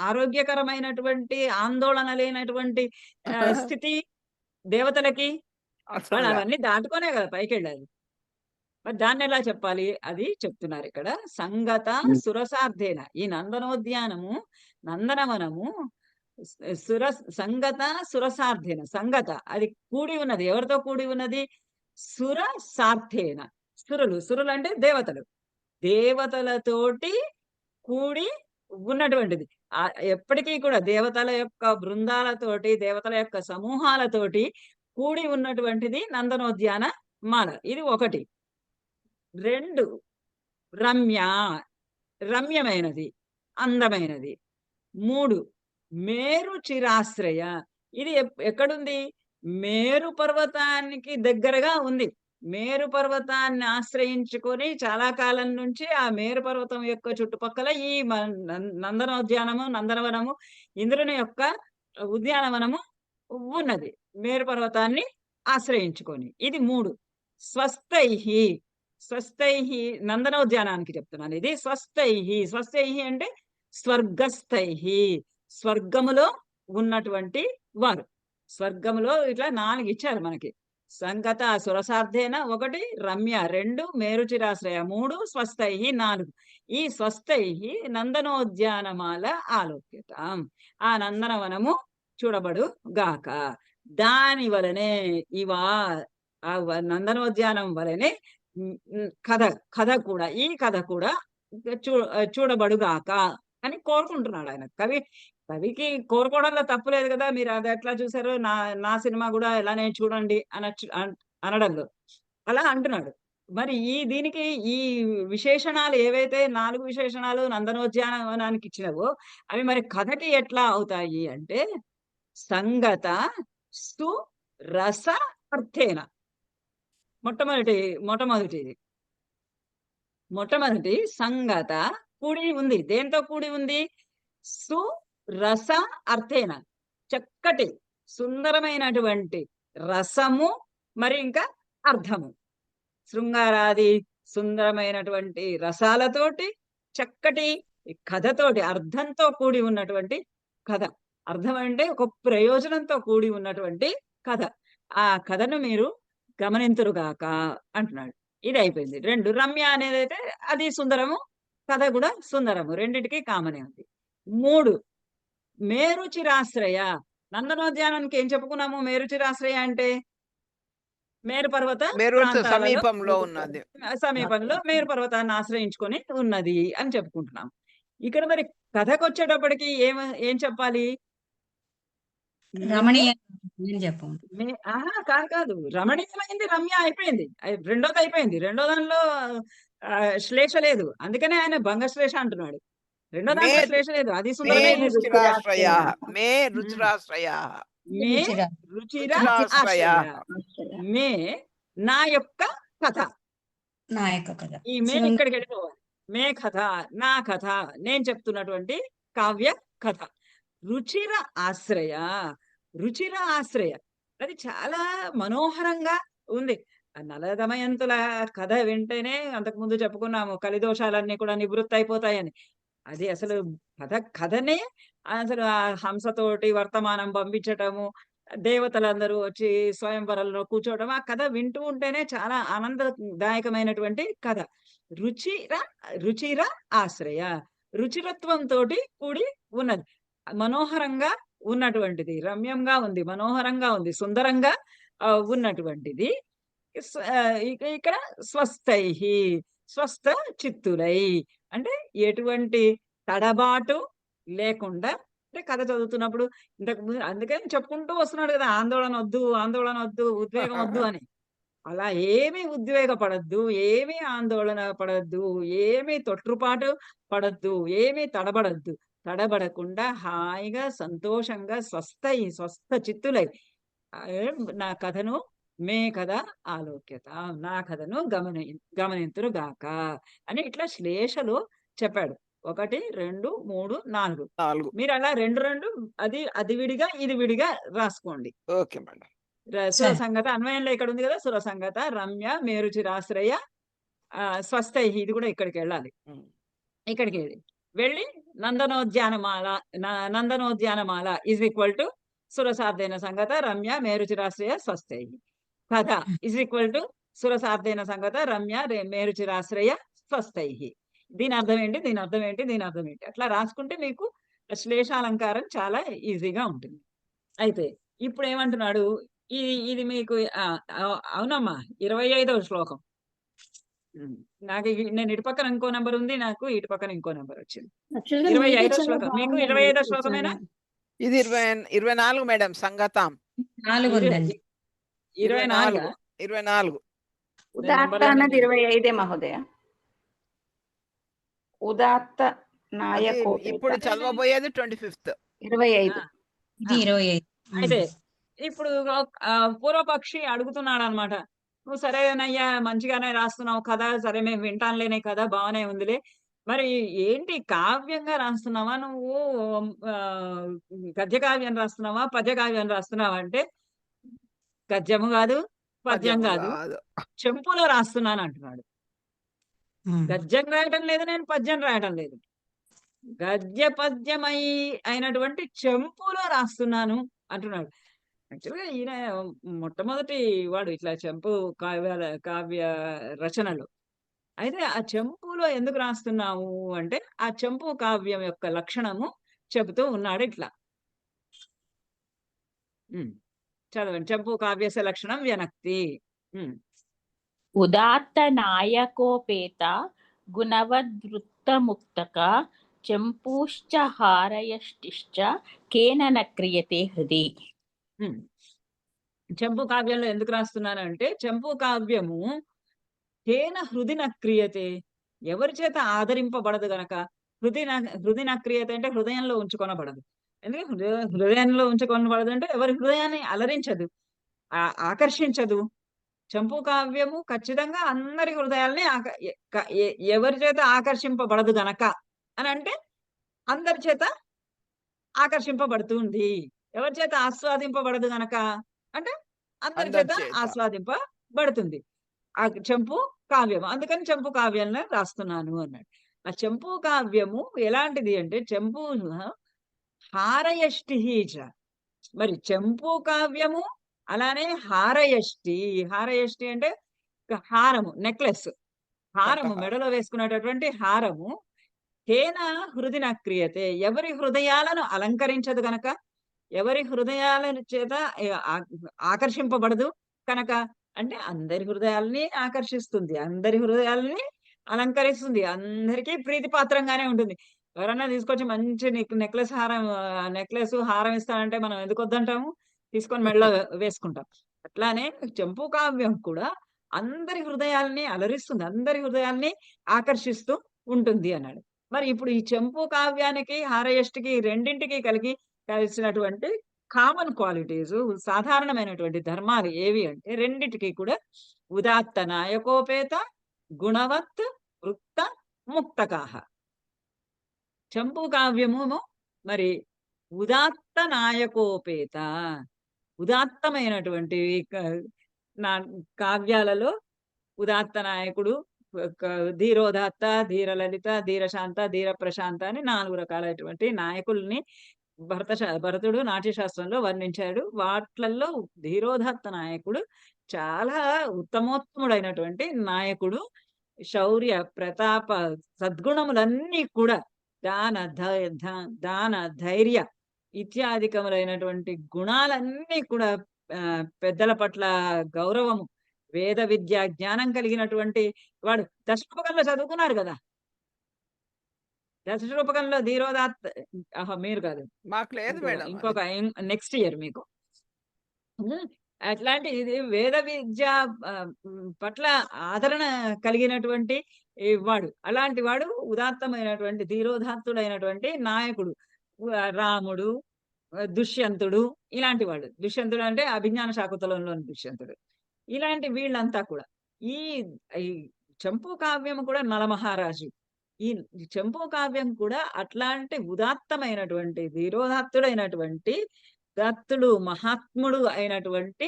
A: ఆరోగ్యకరమైనటువంటి ఆందోళన లేనటువంటి స్థితి దేవతలకి? వాళ్ళు అవన్నీ దాటుకోనే కదా పైకి వెళ్ళాలి. మరి దాన్ని ఎలా చెప్పాలి అది చెప్తున్నారు ఇక్కడ. సంగత సురసార్థేన, ఈ నందనోద్యానము నందనవనము సంగత సురసార్థేన, సంగత అది కూడి ఉన్నది, ఎవరితో కూడి ఉన్నది? సురసార్థేన, సురులు అంటే దేవతలు, దేవతలతోటి కూడి ఉన్నటువంటిది. ఎప్పటికీ కూడా దేవతల యొక్క బృందాలతోటి, దేవతల యొక్క సమూహాలతోటి కూడి ఉన్నటువంటిది నందనోద్యాన మాల. ఇది ఒకటి. రెండు, రమ్యమైనది, అందమైనది. మూడు, మేరు చిరాశ్రయ, ఇది ఎక్కడుంది? మేరు పర్వతానికి దగ్గరగా ఉంది. మేరు పర్వతాన్ని ఆశ్రయించుకొని చాలా కాలం నుంచి ఆ మేరు పర్వతం యొక్క చుట్టుపక్కల ఈ నందనవనము ఇంద్రుని యొక్క ఉద్యానవనము ఉన్నది, మేరు పర్వతాన్ని ఆశ్రయించుకొని. ఇది మూడు. స్వస్థైః, స్వస్థైహి నందనోద్యానానికి చెప్తున్నాను ఇది. స్వస్థైహి అంటే స్వర్గస్థైహి, స్వర్గములో ఉన్నటువంటి వారు. స్వర్గములో ఇట్లా 4 ఇచ్చారు మనకి. సంగత సురసార్థేన 1, రమ్య 2, మేరుచిరాశ్రయ 3, స్వస్థైహి 4. ఈ స్వస్థైహి నందనోద్యానమాల ఆలోక్యతాం. ఆ నందనవనము చూడబడు గాక. దాని వలనే ఆ నందనోద్యానం వలనే కథ కూడా, ఈ కథ కూడా చూడబడుగాక అని కోరుకుంటున్నాడు ఆయన. కవికి కోరుకోవడంలో తప్పు లేదు కదా. మీరు అది ఎట్లా చూసారో నా సినిమా కూడా ఇలానే చూడండి అనడంలో అలా అంటున్నాడు. మరి దీనికి ఈ విశేషణాలు ఏవైతే 4 విశేషణాలు నందనోద్యానవనానికి ఇచ్చినవో అవి మరి కథకి ఎట్లా అవుతాయి అంటే సంగత సు రస అర్థేన. మొట్టమొదటి సంగత కూడి ఉంది. దేంతో కూడి ఉంది? సు రస అర్థేన, చక్కటి సుందరమైనటువంటి రసము, మరి ఇంకా అర్థము. శృంగారాది సుందరమైనటువంటి రసాలతోటి, చక్కటి కథతోటి, అర్థంతో కూడి ఉన్నటువంటి కథ. అర్థం అంటే ఒక ప్రయోజనంతో కూడి ఉన్నటువంటి కథ. ఆ కథను మీరు గమనింతురుగాక అంటున్నాడు. ఇది అయిపోయింది. 2 రమ్య అనేది అయితే అది సుందరము, కథ కూడా సుందరము, రెండింటికి కామనే ఉంది. 3 మేరుచిరాశ్రయ. నందనోద్యానానికి ఏం చెప్పుకున్నాము? మేరుచిరాశ్రయ అంటే మేరు పర్వత
B: సమీపంలో ఉన్నది,
A: సమీపంలో మేరు పర్వతాన్ని ఆశ్రయించుకొని ఉన్నది అని చెప్పుకుంటున్నాం. ఇక్కడ మరి కథకు వచ్చేటప్పటికి ఏం చెప్పాలి?
C: రమణీయ చెప్పు.
A: కాదు, రమణీయమైంది రమ్య అయిపోయింది. రెండోది అయిపోయింది. రెండో దానిలో శ్లేష లేదు. అందుకనే ఆయన భంగశ్లేష అంటున్నాడు. రెండో దాంట్లో శ్లేష లేదు. అది సుందరమైంది. మే నా యొక్క కథ. ఈ మే ఇక్కడికి వెళ్ళిపోవాలి. మే కథ, నా కథ, నేను చెప్తున్నటువంటి కావ్య కథ. రుచిర ఆశ్రయ. అది చాలా మనోహరంగా ఉంది. నలదమయంతుల కథ వింటేనే అంతకుముందు చెప్పుకున్నాము, కలిదోషాలన్నీ కూడా నివృత్తి అయిపోతాయని. అది అసలు కథనే అసలు ఆ హంసతోటి వర్తమానం పంపించటము, దేవతలందరూ వచ్చి స్వయంవరంలో కూర్చోవడం, ఆ కథ వింటూ ఉంటేనే చాలా ఆనందదాయకమైనటువంటి కథ. రుచిర ఆశ్రయ, రుచిరత్వంతో కూడి ఉన్నది, మనోహరంగా ఉన్నటువంటిది, రమ్యంగా ఉంది, మనోహరంగా ఉంది, సుందరంగా ఉన్నటువంటిది. ఇక్కడ స్వస్థైహి, స్వస్థ చిత్తులై అంటే ఎటువంటి తడబాటు లేకుండా. అంటే కథ చదువుతున్నప్పుడు ఇంతకు ముందు అందుకని చెప్పుకుంటూ వస్తున్నాడు కదా, ఆందోళన వద్దు, ఉద్వేగం వద్దు అని. అలా ఏమీ ఉద్వేగపడద్దు, ఏమీ ఆందోళన పడద్దు, ఏమీ తొట్రుపాటు పడద్దు, ఏమీ తడబడకుండా హాయిగా సంతోషంగా స్వస్థ చిత్తులై నా కథను మే కథ ఆలోక్యత, నా కథను గమనింతురు గాక అని ఇట్లా శ్లేషలో చెప్పాడు. 1, 2, 3, 4. మీరు అలా 2 అది విడిగా ఇది విడిగా రాసుకోండి.
B: Okay madam.
A: సురసంగత అన్వయంలో ఇక్కడ ఉంది కదా, సురసంగత, రమ్య, మేరుచిరాశ్రయ, స్వస్థైహి, ఇది కూడా ఇక్కడికి వెళ్ళాలి. ఇక్కడికి వెళ్ళి నందనోద్యానమాల ఈజ్ ఈక్వల్ టు సురసార్థైన సంగత, రమ్య, మేరుచిరాశ్రయ, స్వస్థైహి. కథ ఈజ్ ఈక్వల్ టు సురసార్థైన సంగత, రమ్య, మేరుచిరాశ్రయ, స్వస్థైహి. దీని అర్థం ఏంటి, అట్లా రాసుకుంటే మీకు శ్లేషాలంకారం చాలా ఈజీగా ఉంటుంది. అయితే ఇప్పుడు ఏమంటున్నాడు, ఇది మీకు అవునమ్మా 25వ శ్లోకం. నాకు నేను ఇటు పక్కన ఇంకో నెంబర్ ఉంది, నాకు ఇటు పక్కన ఇంకో నెంబర్ వచ్చింది. 25వ శ్లోకం. మీకు 25వ శ్లోకమేనా?
B: ఇది 24 మేడం. సంగతం 24.
G: ఉదాత్త అన్నది 25 మహోదయ. ఉదాత్త నాయకో.
B: ఇప్పుడు చదవబోయేది 25.
G: 25.
A: అయితే ఇప్పుడు పూర్వపక్షి అడుగుతున్నాడు అనమాట, నువ్వు సరేనయ్యా మంచిగానే రాస్తున్నావు కదా, సరే మేము వింటానులేనే కదా, బాగానే ఉందిలే, మరి ఏంటి కావ్యంగా రాస్తున్నావా నువ్వు, గద్యకావ్యం రాస్తున్నావా, పద్యకావ్యం రాస్తున్నావా అంటే గద్యము కాదు, పద్యం కాదు, చెంపులో రాస్తున్నాను అంటున్నాడు. గద్యం రాయటం లేదు, నేను పద్యం రాయటం లేదు. గద్య పద్యమై అయినటువంటి చెంపులో రాస్తున్నాను అంటున్నాడు. యాక్చువల్గా ఈయన మొట్టమొదటి వాడు ఇట్లా చెంపు కావ్య రచనలు. అయితే ఆ చెంపులో ఎందుకు రాస్తున్నాము అంటే ఆ చెంపు కావ్యం యొక్క లక్షణము చెబుతూ ఉన్నాడు ఇట్లా. చదవండి. చెంపు కావ్యస్య లక్షణం వ్యనక్తి.
H: ఉదాత్త నాయకోపేత గుణవద్వృత్తముక్తక చెంపూశ్చ హారయష్టిశ్చ కేన న క్రియతే హృది.
A: చెంపు కావ్యంలో ఎందుకు రాస్తున్నానంటే చెంపు కావ్యము కేన హృది న క్రియతే, ఎవరి చేత ఆదరింపబడదు గనక. హృది న క్రియతే అంటే హృదయంలో ఉంచుకొనబడదు. ఎందుకంటే హృదయంలో ఉంచుకొనబడదు అంటే ఎవరి హృదయాన్ని అలరించదు, ఆకర్షించదు. చెంపు కావ్యము ఖచ్చితంగా అందరి హృదయాల్ని ఎవరి చేత ఆకర్షింపబడదు గనక అని అంటే అందరి చేత ఆకర్షింపబడుతుంది. ఎవరి చేత ఆస్వాదింపబడదు గనక అంటే అందరి చేత ఆస్వాదింపబడుతుంది ఆ చెంపు కావ్యము. అందుకని చెంపు కావ్యంలో రాస్తున్నాను అన్నాడు. ఆ చెంపు కావ్యము ఎలాంటిది అంటే చెంపు హారయష్టి. మరి చెంపు కావ్యము అలానే హారయష్టి. హారయష్టి అంటే హారము, నెక్లెస్, హారము, మెడలో వేసుకునేటటువంటి హారము. కేన హృది న క్రియతే, ఎవరి హృదయాలను అలంకరించదు గనక, ఎవరి హృదయాల చేత ఆకర్షింపబడదు కనుక. అంటే అందరి హృదయాల్ని ఆకర్షిస్తుంది, అందరి హృదయాల్ని అలంకరిస్తుంది, అందరికీ ప్రీతిపాత్రంగానే ఉంటుంది. ఎవరన్నా తీసుకొచ్చి మంచి నెక్లెస్ హారం ఇస్తానంటే మనం ఎందుకు వద్దంటాము, తీసుకొని మెడలో వేసుకుంటాం. అట్లానే చెంపు కావ్యం కూడా అందరి హృదయాల్ని అలరిస్తుంది, అందరి హృదయాల్ని ఆకర్షిస్తూ ఉంటుంది అన్నాడు. మరి ఇప్పుడు ఈ చెంపు కావ్యానికి హారయష్టికి రెండింటికి కలిసినటువంటి కామన్ క్వాలిటీస్, సాధారణమైనటువంటి ధర్మాలు ఏవి అంటే రెండింటికి కూడా ఉదాత్త నాయకోపేత గుణవత్ వృత్త ముక్తకాహ. చెంపు కావ్యము మరి ఉదాత్త నాయకోపేత, ఉదాత్తమైనటువంటి కావ్యాలలో ఉదాత్త నాయకుడు, ధీరోదాత్త, ధీరలలిత, ధీరశాంత, ధీర ప్రశాంత అని 4 రకాలైనటువంటి నాయకుల్ని భరతుడు నాట్యశాస్త్రంలో వర్ణించాడు. వాట్లల్లో ధీరోదాత్త నాయకుడు చాలా ఉత్తమోత్తముడైనటువంటి నాయకుడు. శౌర్య, ప్రతాప, సద్గుణములన్నీ కూడా దాన ధైర్య ఇత్యాదికములైనటువంటి గుణాలన్నీ కూడా, పెద్దల పట్ల గౌరవము, వేద విద్య జ్ఞానం కలిగినటువంటి వాడు. దశరూపకంలో చదువుకున్నారు కదా, దశరూపకంలో ధీరోదాత్త. మీరు కాదు,
B: మాకు లేదు మేడం,
A: ఇంకొక నెక్స్ట్ ఇయర్ మీకు. అట్లాంటి ఇది వేద విద్య పట్ల ఆదరణ కలిగినటువంటి వాడు. అలాంటి వాడు ఉదాత్తమైనటువంటి ధీరోదాత్తుడైనటువంటి నాయకుడు. రాముడు, దుష్యంతుడు ఇలాంటి వాడు. దుష్యంతుడు అంటే అభిజ్ఞాన శాకుంతలంలోని దుష్యంతుడు. ఇలాంటి వీళ్ళంతా కూడా ఈ చెంపు కావ్యం కూడా నలమహారాజు. ఈ చెంపు కావ్యం కూడా అట్లాంటి ఉదాత్తమైనటువంటి ధీరోదాత్తుడైనటువంటి దత్తుడు, మహాత్ముడు అయినటువంటి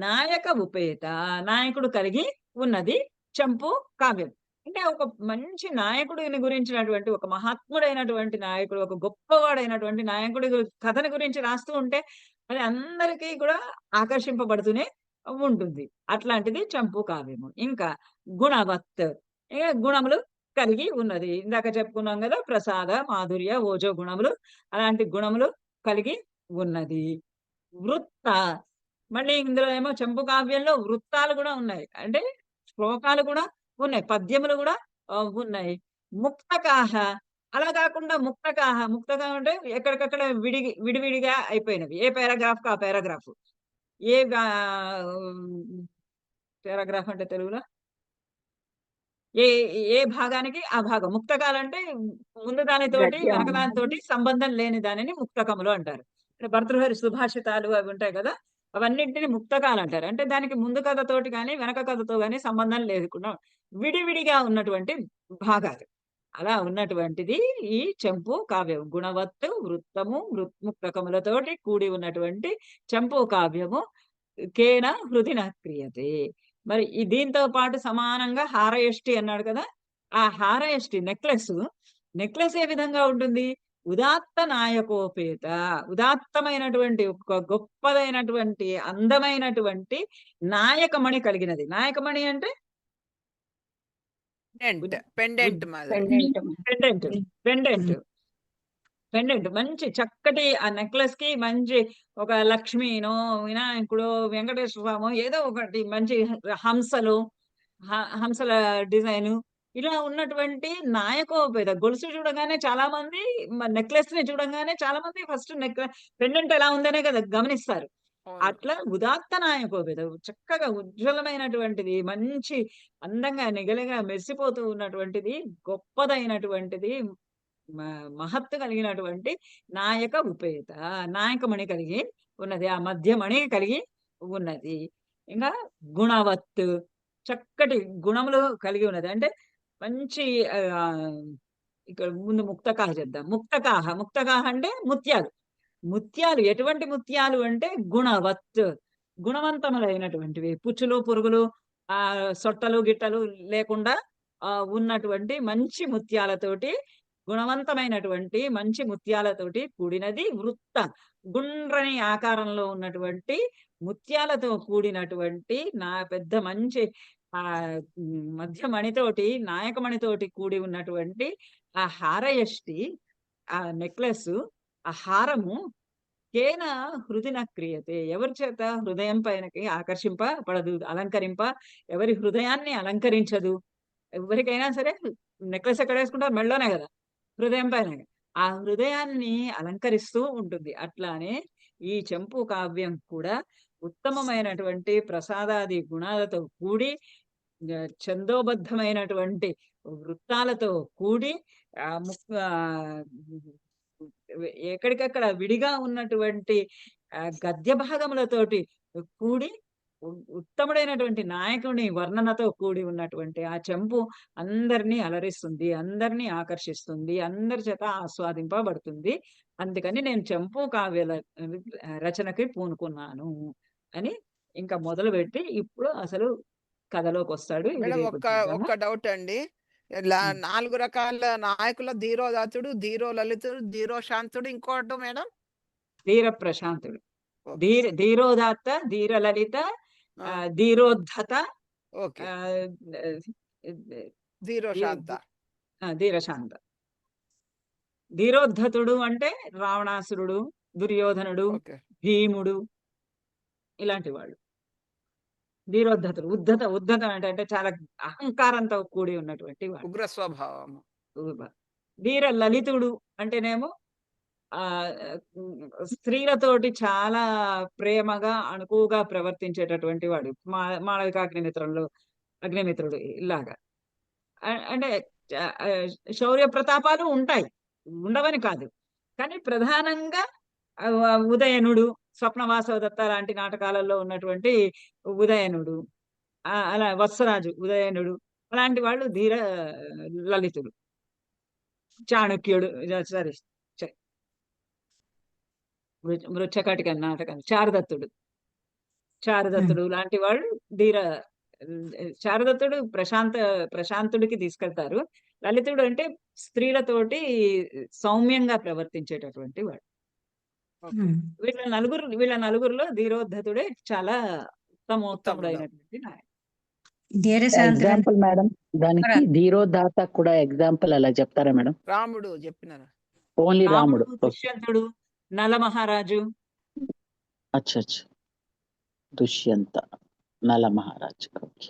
A: నాయక ఉపేత, నాయకుడు కలిగి ఉన్నది చెంపు కావ్యం. అంటే ఒక మంచి నాయకుడిని గురించినటువంటి, ఒక మహాత్ముడైనటువంటి నాయకుడు, ఒక గొప్పవాడైనటువంటి నాయకుడి కథని గురించి రాస్తూ ఉంటే అది అందరికీ కూడా ఆకర్షింపబడుతూనే ఉంటుంది. అట్లాంటిది చెంపు కావ్యము. ఇంకా గుణవత్, గుణములు కలిగి ఉన్నది. ఇందాక చెప్పుకున్నాం కదా, ప్రసాద, మాధుర్య, ఓజో గుణములు, అలాంటి గుణములు కలిగి ఉన్నది. వృత్త, మళ్ళీ ఇందులో ఏమో చెంపు కావ్యంలో వృత్తాలు కూడా ఉన్నాయి, అంటే శ్లోకాలు కూడా ఉన్నాయి, పద్యములు కూడా ఉన్నాయి. ముక్తకాహ, అలా కాకుండా ముక్తకాహ అంటే ఎక్కడికక్కడ విడివిడిగా అయిపోయినవి. ఏ పారాగ్రాఫ్ ఆ పారాగ్రాఫ్, ఏ పారాగ్రాఫ్ అంటే తెలుగులో ఏ ఏ భాగానికి ఆ భాగం. ముక్తకాలంటే ముందు దానితోటి వెనక దానితోటి సంబంధం లేని దానిని ముక్తకములు అంటారు. భర్తృహరి సుభాషితాలు అవి ఉంటాయి కదా, అవన్నింటిని ముక్తకాలు అంటారు. అంటే దానికి ముందు కథతోటి కానీ వెనక కథతో కానీ సంబంధం లేకుండా విడివిడిగా ఉన్నటువంటి భాగాలు. అలా ఉన్నటువంటిది ఈ చెంపు కావ్యం. గుణవత్తు, వృత్తము, ముక్తకములతోటి కూడి ఉన్నటువంటి చెంపు కావ్యము కేన హృది న క్రియతే. మరి దీంతో పాటు సమానంగా హారయష్టి అన్నాడు కదా, ఆ హారయష్టి నెక్లెస్ ఏ విధంగా ఉంటుంది? ఉదాత్త నాయకోపేత, ఉదాత్తమైనటువంటి ఒక గొప్పదైనటువంటి అందమైనటువంటి నాయకమణి కలిగినది. నాయకమణి అంటే
B: పెండెంట్ మాదిరి.
G: పెండెంట్.
A: పెండెంట్ పెండెంట్ మంచి చక్కటి ఆ నెక్లెస్ కి మంచి ఒక లక్ష్మీనో, వినాయకుడో, వెంకటేశ్వర స్వామో ఏదో ఒకటి మంచి హంసలు, హంసల డిజైన్ ఇలా ఉన్నటువంటి నాయకోపేత గొలుసు చూడగానే చాలా మంది, నెక్లెస్ ని చూడగానే చాలా మంది ఫస్ట్ పెండెంట్ ఎలా ఉందనే కదా గమనిస్తారు.
B: అవును.
A: అట్లా ఉదాత్త నాయకోపేత చక్కగా ఉజ్వలమైనటువంటిది, మంచి అందంగా నిగలగా మెరిసిపోతూ ఉన్నటువంటిది, గొప్పదైనటువంటిది, మహత్తు కలిగినటువంటి నాయక ఉపేత, నాయకమణి కలిగి ఉన్నది. ఆ మధ్యమణి కలిగి ఉన్నది. ఇంకా గుణవత్తు, చక్కటి గుణములు కలిగి ఉన్నది. అంటే మంచి ఇక్కడ ముందు ముక్తకాహ చేద్దాం. ముక్తకాహ అంటే ముత్యాలు. ముత్యాలు ఎటువంటి ముత్యాలు అంటే గుణవత్, గుణవంతములైనటువంటివి, పుచ్చులు పురుగులు సొట్టలు గిట్టలు లేకుండా ఉన్నటువంటి మంచి ముత్యాలతోటి, గుణవంతమైనటువంటి మంచి ముత్యాలతోటి కూడినది. వృత్త, గుండ్రని ఆకారంలో ఉన్నటువంటి ముత్యాలతో కూడినటువంటి నా పెద్ద మంచి మధ్యమణితోటి, నాయకమణితోటి కూడి ఉన్నటువంటి ఆ హారయష్టి, ఆ నెక్లెస్, ఆ హారము కేన హృదిన క్రియతే, ఎవరి చేత హృదయం పైనకి ఆకర్షింపబడదు, ఎవరి హృదయాన్ని అలంకరించదు. ఎవరికైనా సరే నెక్లెస్ ఎక్కడ వేసుకుంటారు? మెళ్ళోనే కదా, హృదయం పైన. ఆ హృదయాన్ని అలంకరిస్తూ ఉంటుంది. అట్లానే ఈ చెంపు కావ్యం కూడా ఉత్తమమైనటువంటి ప్రసాదాది గుణాలతో కూడి, ఛందోబద్ధమైనటువంటి వృత్తాలతో కూడి, ఎక్కడికక్కడ విడిగా ఉన్నటువంటి గద్య భాగములతోటి కూడి, ఉత్తముడైనటువంటి నాయకుని వర్ణనతో కూడి ఉన్నటువంటి ఆ చెంపు అందరినీ అలరిస్తుంది, అందరినీ ఆకర్షిస్తుంది, అందరి చేత ఆస్వాదింపబడుతుంది. అందుకని నేను చెంపు కావ్య రచనకి పూనుకున్నాను అని ఇంకా మొదలుపెట్టి ఇప్పుడు అసలు కథలోకి వస్తాడు.
B: మేడం ఒక్క డౌట్ అండి. 4 రకాల నాయకుల ధీరోదాతుడు, ధీరో లలితుడు, ధీరో శాంతుడు, ఇంకోటి మేడం
A: ధీర ప్రశాంతుడు, ధీరోదాత్త, ధీర లలిత, ధీరోద్ధత,
B: ధీరోశాంత.
A: ధీరశాంత. ధీరోద్ధతుడు అంటే రావణాసురుడు, దుర్యోధనుడు, భీముడు ఇలాంటి వాళ్ళు ధీరోద్ధతుడు. ఉద్ధతం అంటే చాలా అహంకారంతో కూడి ఉన్నటువంటి వాడు,
B: ఉగ్ర స్వభావం.
A: ధీర లలితుడు అంటేనేమో స్త్రీలతోటి చాలా ప్రేమగా అణుకుగా ప్రవర్తించేటటువంటి వాడు, మాళవిక అగ్నిమిత్రుడు ఇలాగా. అంటే శౌర్య ప్రతాపాలు ఉంటాయి, ఉండవని కాదు, కానీ ప్రధానంగా ఉదయనుడు, స్వప్నవాసవదత్త లాంటి నాటకాలలో ఉన్నటువంటి ఉదయనుడు, అలా వత్సరాజు ఉదయనుడు, అలాంటి వాళ్ళు ధీర లలితుడు. చాణక్యుడు, సరే మృచ్ఛకటిక నాటకం, చారుదత్తుడు లాంటి వాళ్ళు ధీర. చారుదత్తుడు ప్రశాంతుడికి తీసుకెళ్తారు. లలితుడు అంటే స్త్రీలతోటి సౌమ్యంగా ప్రవర్తించేటటువంటి వాడు. వీళ్ళ నలుగురిలో ధీరోద్ధతుడే చాలా ఉత్తమోత్తముడైనటువంటి నాయకుడు.
E: ఎగ్జాంపుల్ మేడం దానికి ధీరోదాత కూడా ఎగ్జాంపుల్ అలా చెప్తారా మేడం?
B: రాముడు చెప్పినారా?
E: ఓన్లీ రాముడు,
A: దుష్యంతుడు, నల మహారాజు.
E: అచ్చా దుష్యంత, నల మహారాజు. ఓకే.